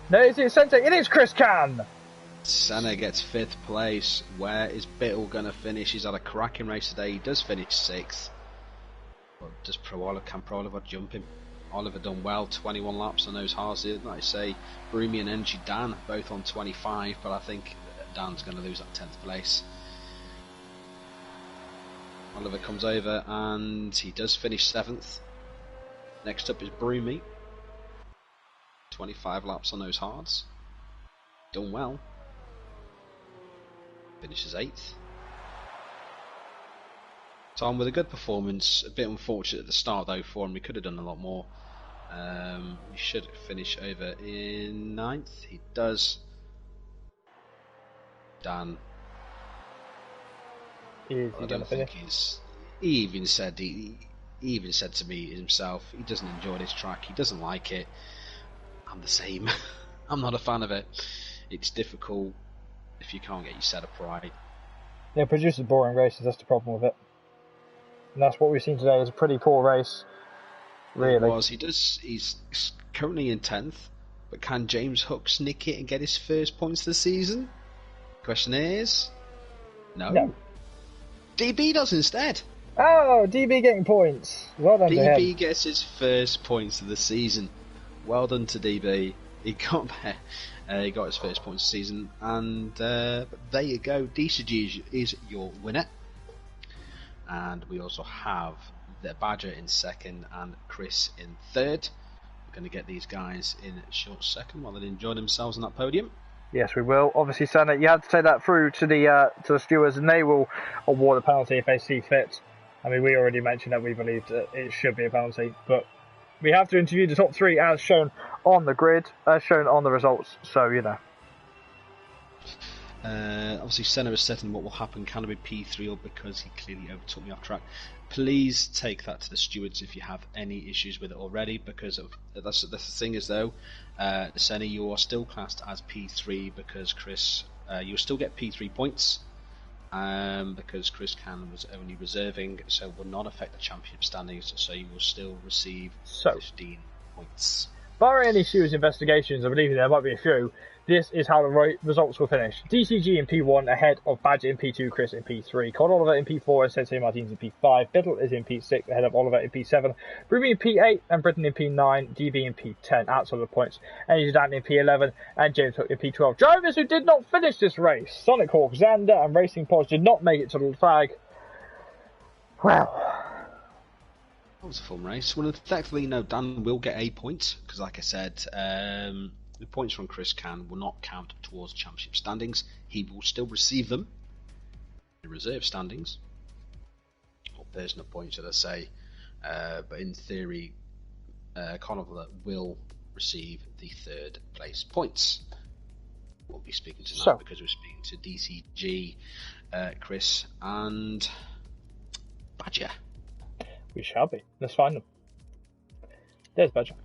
No, is it Sente? It is Chris Can! Senna gets 5th place. Where is Bittle going to finish? He's had a cracking race today. He does finish 6th. But does can Pro-Oliver jump him? Oliver done well, 21 laps on those hards. Like I say, Broomy and Engie Dan both on 25, but I think Dan's going to lose that 10th place. Oliver comes over and he does finish 7th. Next up is Broomy. 25 laps on those hards. Done well. Finishes 8th. Tom with a good performance. A bit unfortunate at the start though for him. He could have done a lot more. He should finish over in 9th. He does. Dan. Is he I don't think he's. he even said he even said to me himself, he doesn't enjoy this track, he doesn't like it. I'm the same. I'm not a fan of it. It's difficult if you can't get your setup right. Yeah, it produces boring races, that's the problem with it. And that's what we've seen today, is a pretty poor race. Really. It was. He's currently in 10th, but can James Hooks nick it and get his first points of the season? Question is... No. DB does instead. Oh, DB getting points. Well done to him. DB gets his first points of the season. Well done to DB. He got there. He got his first points of the season, and there you go. DCG is your winner. And we also have the Badger in second and Chris in third. We're going to get these guys in a short second while they enjoy themselves on that podium. Yes, we will. Obviously, Senna, you had to take that through to the stewards, and they will award a penalty if they see fit. I mean, we already mentioned that we believed that it should be a penalty, but we have to interview the top three as shown on the grid, as shown on the results. So, you know. Obviously, Senna is setting what will happen. Can it be P3 or because he clearly overtook me off track? Please take that to the stewards if you have any issues with it already, because that's the thing is though, Senna, you are still classed as P3 because Chris, you'll still get P3 points, because Chris Cannon was only reserving, so it will not affect the championship standings, so you will still receive 15 points. Barring any serious investigations, I believe there might be a few, this is how the results will finish. DCG in P1 ahead of Badger in P2, Chris in P3, Con Oliver in P4 and Sensei Martins in P5, Biddle is in P6 ahead of Oliver in P7, Ruby in P8 and Britton in P9, DB in P10 outside of the points, Energy Dan in P11 and James Hook in P12. Drivers who did not finish this race, Sonic Hawk, Xander and Racing Pods did not make it to the flag. Well... That was a fun race. Well, thankfully, no, Dan will get a point, because like I said, the points from Chris Can will not count towards championship standings. He will still receive them in the reserve standings, or personal points, should I say. But in theory, Conover will receive the third place points. We'll be speaking to that because we're speaking to DCG, Chris, and Badger. We shall be. Let's find them. There's Badger.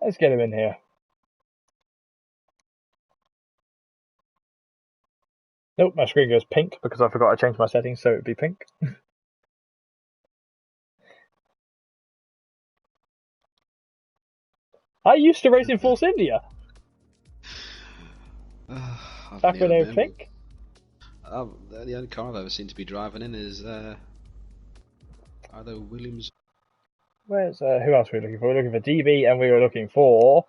Let's get him in here. Nope, my screen goes pink because I forgot to change my settings so it would be pink. I used to race in Force India. Back when they were pink. The only car I've ever seen to be driving in is either Williams. Where's who else were we looking for? We were looking for DB and we were looking for...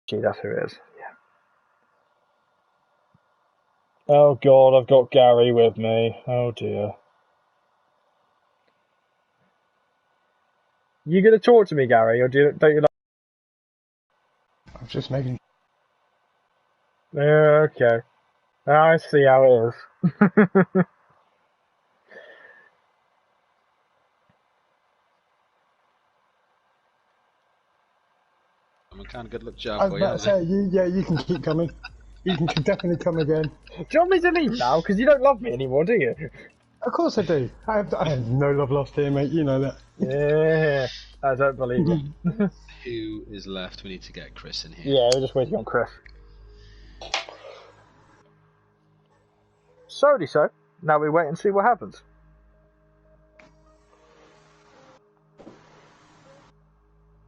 Gee, that's who it is. Yeah. Oh god, I've got Gary with me. Oh dear. You gonna talk to me, Gary, or don't you like... I'm just making... Okay. I see how it is. I'm a kind of good luck job. I was about to say, you can keep coming. You can definitely come again. Do you want me to leave now? Because you don't love me anymore, do you? Of course I do. I have no love lost here, mate. You know that. Yeah, I don't believe it. Who is left? We need to get Chris in here. Yeah, we're just waiting on Chris. So. Now we wait and see what happens.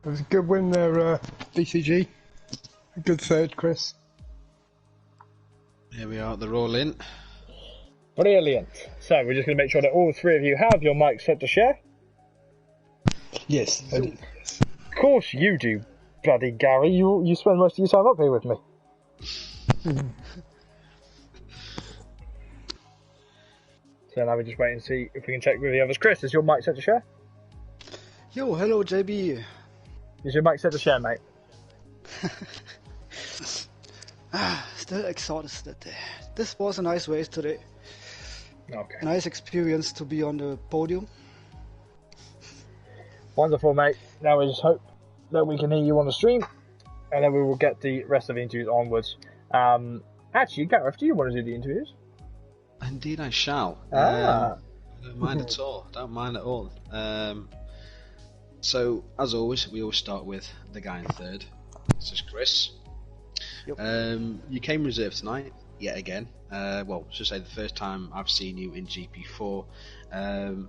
It was a good win there, DCG. A good third, Chris. Here we are, they're all in. Brilliant. So we're just going to make sure that all three of you have your mics set to share. Yes. Of course you do, bloody Gary. You spend most of your time up here with me. So now we just wait and see if we can check with the others. Chris, is your mic set to share? Yo, hello JB. Is your mic set to share, mate? Still exhausted. This was a nice race today. Okay. Nice experience to be on the podium. Wonderful, mate. Now we just hope that we can hear you on the stream, and then we will get the rest of the interviews onwards. Actually, Gareth, do you want to do the interviews? Indeed, I shall. Ah. I don't mind at all. Don't mind at all. So, as always, we always start with the guy in third. This is Chris. Yep. You came reserve tonight, yet again. Well, I should say the first time I've seen you in GP4.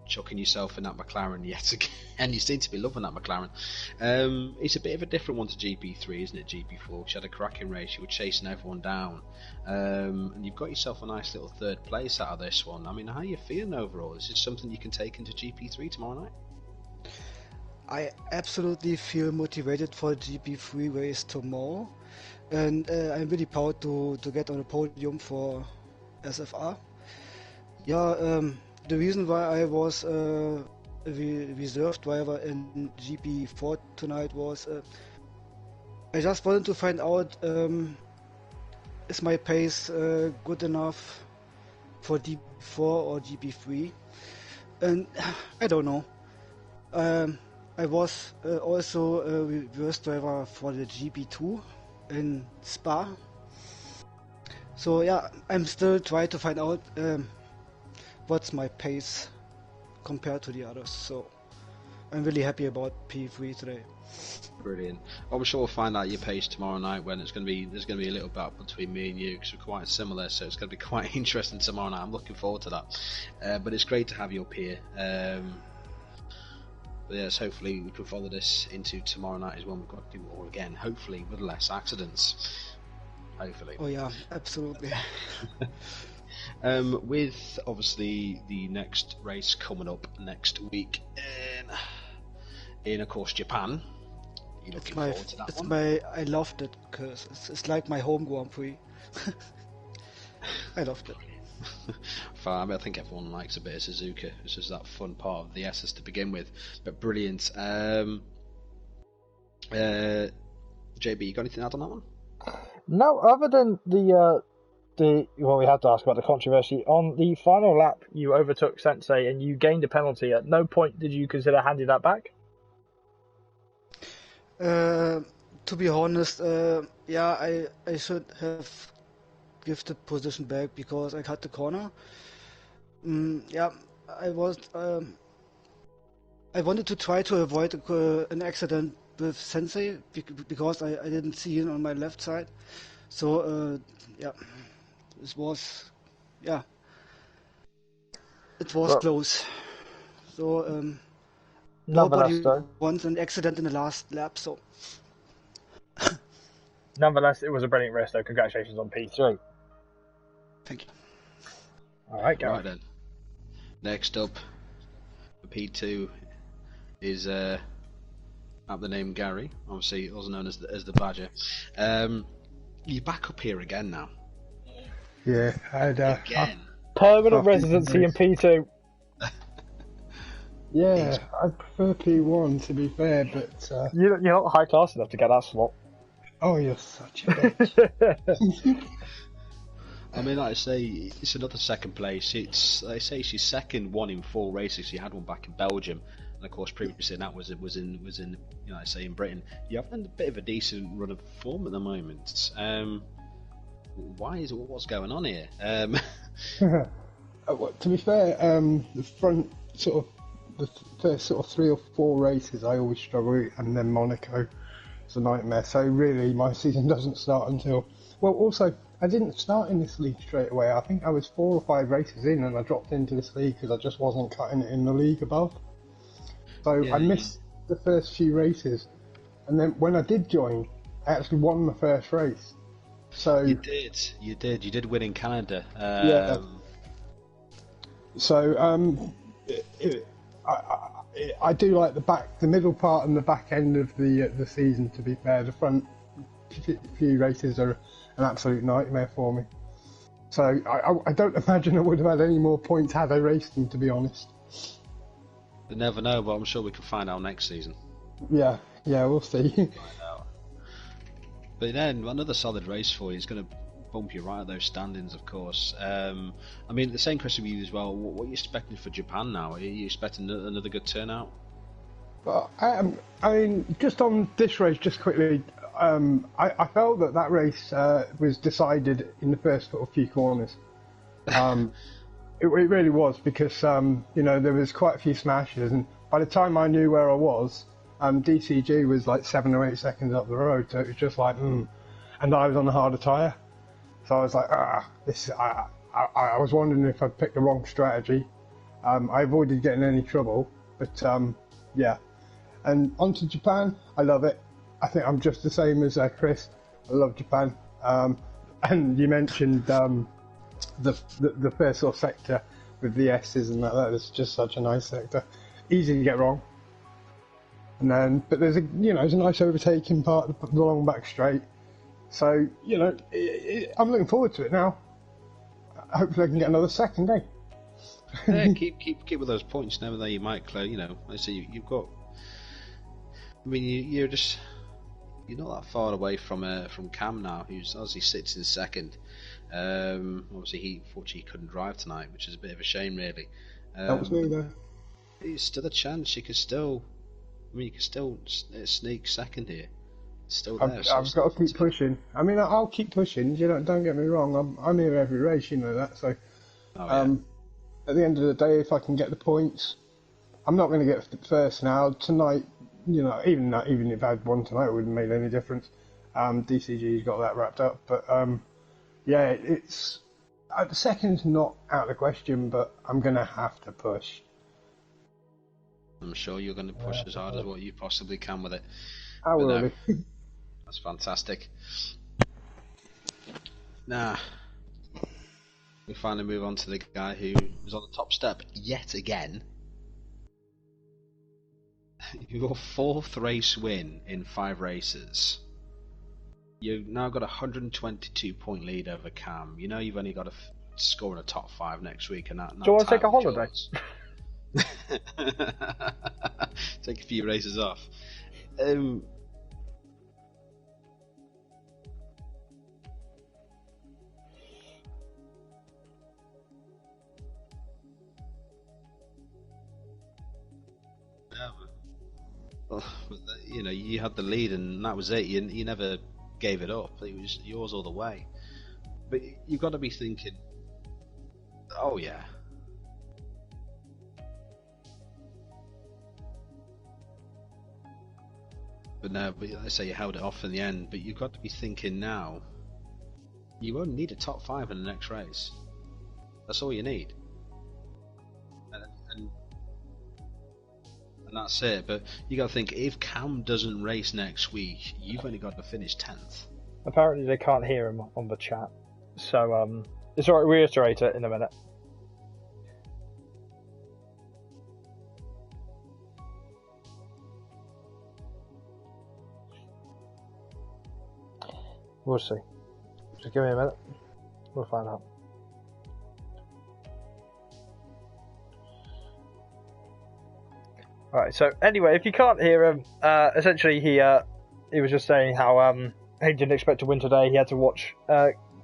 Chucking yourself in that McLaren yet again, and you seem to be loving that McLaren. It's a bit of a different one to GP3, isn't it? GP4, you had a cracking race, you were chasing everyone down, and you've got yourself a nice little third place out of this one. I mean, how are you feeling overall? Is it something you can take into GP3 tomorrow night? I absolutely feel motivated for the GP3 race tomorrow, and I'm really proud to get on the podium for SFR. Yeah, the reason why I was a reserve driver in GP4 tonight was I just wanted to find out is my pace good enough for GP4 or GP3, and I don't know. I was also a reverse driver for the GP2 in Spa, so yeah, I'm still trying to find out what's my pace compared to the others. So I'm really happy about P3 today. Brilliant. I'm sure we'll find out your pace tomorrow night when there's going to be a little battle between me and you because we're quite similar, so it's going to be quite interesting tomorrow night. I'm looking forward to that. But it's great to have you up here. But yes, hopefully we can follow this into tomorrow night as well. We've got to do it all again, hopefully with less accidents. Hopefully. Oh yeah, absolutely. With obviously the next race coming up next week in of course Japan. You're looking forward to that one? I loved it because it's like my home Grand Prix. I loved it. I think everyone likes a bit of Suzuka. It's just that fun part of the SS to begin with. But brilliant. JB, you got anything to add on that one? No, other than we had to ask about the controversy. On the final lap, you overtook Sensei and you gained a penalty. At no point did you consider handing that back? To be honest, yeah, I should have give the position back because I cut the corner. Yeah, I wanted to try to avoid an accident with Sensei because I didn't see him on my left side. So yeah, it was close. So nobody wants an accident in the last lap. So nonetheless, it was a brilliant race. Though, congratulations on P3. Thank you. All right, Gareth. Right then. Next up, P2 is have the name Gary, obviously also known as the Badger. You're back up here again now. Yeah, I had again. Permanent residency in P2. Yeah, I prefer P1 to be fair, but you're not high class enough to get that slot. Oh, you're such a bitch. I mean, like I say, it's another second place. It's like I say, she's second one in 4 races. She had one back in Belgium, and of course, previously that was in you know, I say in Britain. You're having a bit of a decent run of form at the moment. What's going on here? To be fair, the front sort of the first sort of 3 or 4 races I always struggle, and then Monaco is a nightmare. So really, my season doesn't start until also. I didn't start in this league straight away. I think I was 4 or 5 races in and I dropped into this league because I just wasn't cutting it in the league above. So I missed the first few races. And then when I did join, I actually won my first race. So You did win in Canada. Yeah. So I do like the middle part and the back end of the season, to be fair. The front few races are an absolute nightmare for me. So I don't imagine I would have had any more points had I raced them, to be honest. You never know, but I'm sure we can find out next season. Yeah, we'll see. But then another solid race for you is going to bump you right at those standings, of course. I mean, the same question with you as well. What are you expecting for Japan now? Are you expecting another good turnout? Well, I mean, just on this race, just quickly, I felt that race was decided in the first sort of few corners. It really was, because there was quite a few smashes, and by the time I knew where I was, DCG was like 7 or 8 seconds up the road, so it was just like, and I was on a harder tyre, so I was like, this. I was wondering if I'd picked the wrong strategy. I avoided getting any trouble, but yeah. And on to Japan, I love it. I think I'm just the same as Chris. I love Japan. And you mentioned the first sort of sector with the S's and that is just such a nice sector. Easy to get wrong. And then, but there's there's a nice overtaking part of the long back straight. So I'm looking forward to it now. Hopefully I can get another second, eh? Yeah, keep with those points. Never there you might, Claire. I say you've got. I mean, you're not that far away from Cam now, who's obviously sits in second. Obviously, he unfortunately couldn't drive tonight, which is a bit of a shame, really. That was me, though. It's still a chance. You can still sneak second here. It's still there. I've got to keep pushing. I mean, I'll keep pushing. Don't get me wrong. I'm here every race, you know that. So, at the end of the day, if I can get the points, I'm not going to get first now tonight. Even if I had won tonight, it wouldn't have made any difference. DCG's got that wrapped up, but yeah, it's the second's not out of the question, but I'm going to have to push. I'm sure you're going to push as hard as what you possibly can with it. I will. No, that's fantastic. Now, we finally move on to the guy who was on the top step yet again. Your 4th race win in 5 races. You've now got a 122 point lead over Cam. You've only got to score in a top 5 next week, and that. Do you want to take a holiday? Take a few races off. Well, you had the lead, and that was it. You never gave it up. It was yours all the way. But you've got to be thinking, oh yeah. But I say you held it off in the end. But you've got to be thinking now, you only need a top 5 in the next race. That's all you need. And that's it. But you got to think, if Cam doesn't race next week, you've only got to finish 10th. Apparently they can't hear him on the chat, so it's alright. Reiterate it in a minute. We'll see. Just give me a minute. We'll find out. Alright, so anyway, if you can't hear him, essentially he was just saying how he didn't expect to win today. He had to watch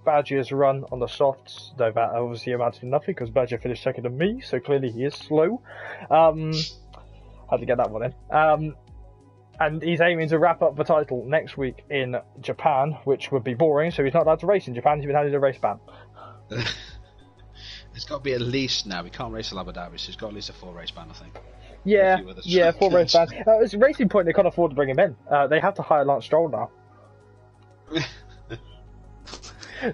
Badger's run on the softs, though that obviously amounted to nothing because Badger finished second to me, so clearly he is slow. Had to get that one in. And he's aiming to wrap up the title next week in Japan, which would be boring, so he's not allowed to race in Japan. He's been handed a race ban. It's got to be at least now. We can't race at Abu Dhabi, so it's got at least a 4 race ban, I think. Yeah, 4 race ban. It's Racing Point, they can't afford to bring him in. They have to hire Lance Stroll now.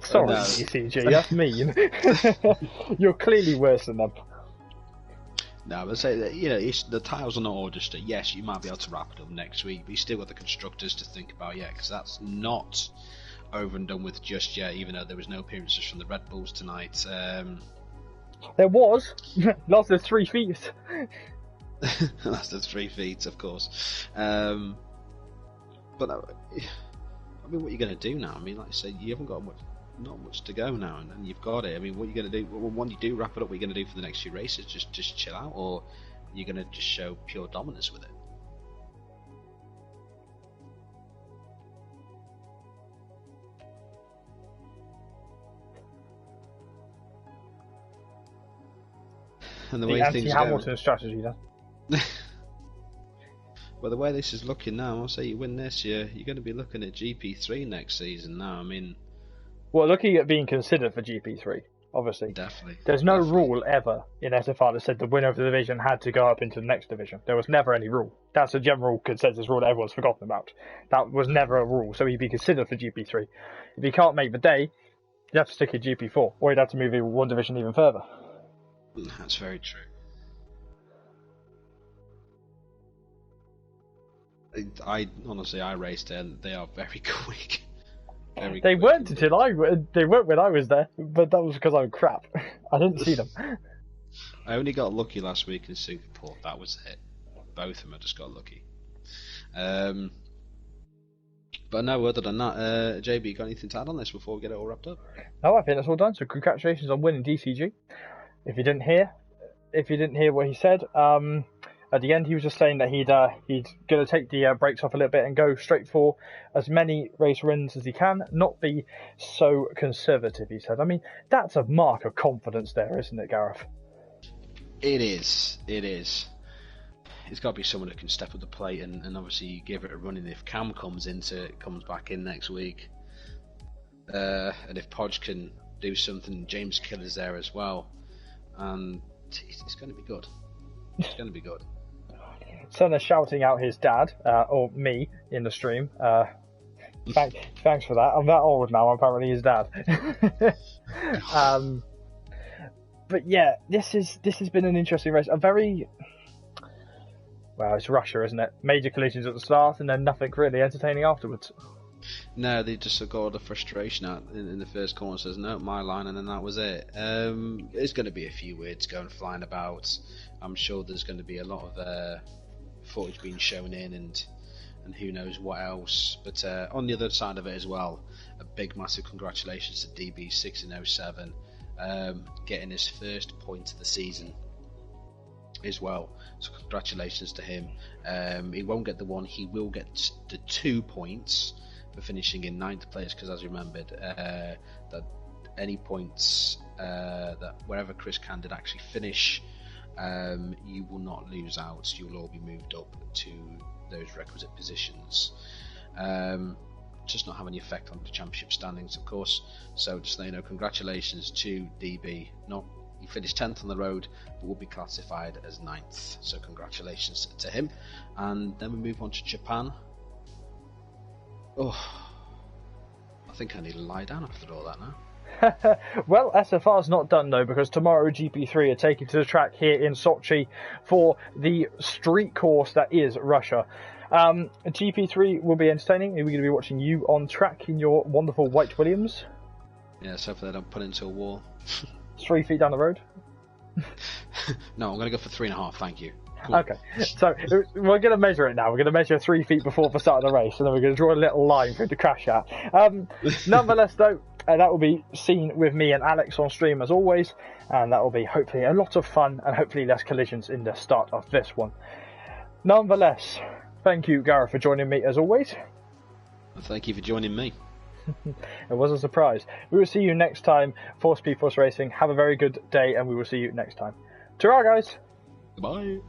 Sorry, No. ECG, that's mean. You're clearly worse than them. No, but say that the titles are not ordered. Yes, you might be able to wrap it up next week, but you still got the constructors to think about, because that's not over and done with just yet. Even though there was no appearances from the Red Bulls tonight. There was. Lasted 3 feet. Lasted 3 feet, of course. But I mean, what are you going to do now? I mean, like I said, you haven't got not much to go now, and you've got it. I mean, what are you going to do? When you do wrap it up, what are you going to do for the next few races? Just chill out, or are you going to just show pure dominance with it? And the The way things are going. anti-Hamilton strategy, then. Well, the way this is looking now, I'll say you win this year, you're going to be looking at GP3 next season now. I mean, Well, looking at being considered for GP3, obviously. definitely. There's no definitely. rule ever in SFR that said the winner of the division had to go up into the next division. There was never any rule. That's a general consensus rule that everyone's forgotten about. That was never a rule, so he'd be considered for GP3. If he can't make the day, you'd have to stick at GP4, or you'd have to move in one division even further. That's very true. I honestly, I raced there, and they are very quick. Very They quick. weren't they weren't when I was there, but that was because I was crap. I didn't see them. I only got lucky last week in Singapore. That was it. Both of them, I just got lucky. But no, other than that, JB, you got anything to add on this before we get it all wrapped up? No, I think that's all done. So congratulations on winning DCG. If you didn't hear what he said, at the end he was just saying that he's going to take the brakes off a little bit and go straight for as many race wins as he can, not be so conservative, he said. I mean, that's a mark of confidence there, isn't it, Gareth? It is. It's got to be someone who can step up the plate and obviously give it a run. And if Cam comes back in next week, and if Podge can do something, James Killer's there as well, and it's going to be good. It's going to be good. Senna shouting out his dad, or me, in the stream. Thanks for that. I'm that old now, I'm apparently his dad. But yeah, this has been an interesting race. Well, it's Russia, isn't it? Major collisions at the start and then nothing really entertaining afterwards. No, they just got all the frustration out in the first corner. Says no, my line, and then that was it. There's going to be a few words going flying about. I'm sure there's going to be a lot of footage being shown in, and who knows what else. But on the other side of it as well, a big, massive congratulations to DB1607 getting his first point of the season as well. So congratulations to him. He won't get the one. He will get the 2 points for finishing in 9th place, because as you remembered, that any points that wherever Chris Can did actually finish, you will not lose out. You'll all be moved up to those requisite positions. Just not have any effect on the championship standings, of course. So just so you know, congratulations to DB. He finished 10th on the road, but will be classified as 9th. So congratulations to him. And then we move on to Japan. Oh, I think I need to lie down after all that now. Well, SFR's not done though, because tomorrow GP3 are taking to the track here in Sochi for the street course that is Russia. GP3 will be entertaining. We're going to be watching you on track in your wonderful white Williams. Yeah, so hopefully they don't put into a wall. 3 feet down the road. No, I'm going to go for 3.5, thank you. Cool. Okay, so we're going to measure it now. We're going to measure 3 feet before the start of the race, and then we're going to draw a little line for it to crash at. Nonetheless, though, that will be seen with me and Alex on stream as always, and that will be hopefully a lot of fun and hopefully less collisions in the start of this one. Nonetheless, thank you, Gareth, for joining me as always. And thank you for joining me. It was a surprise. We will see you next time for Speed Force Racing. Have a very good day, and we will see you next time. Ta-ra, guys! Goodbye.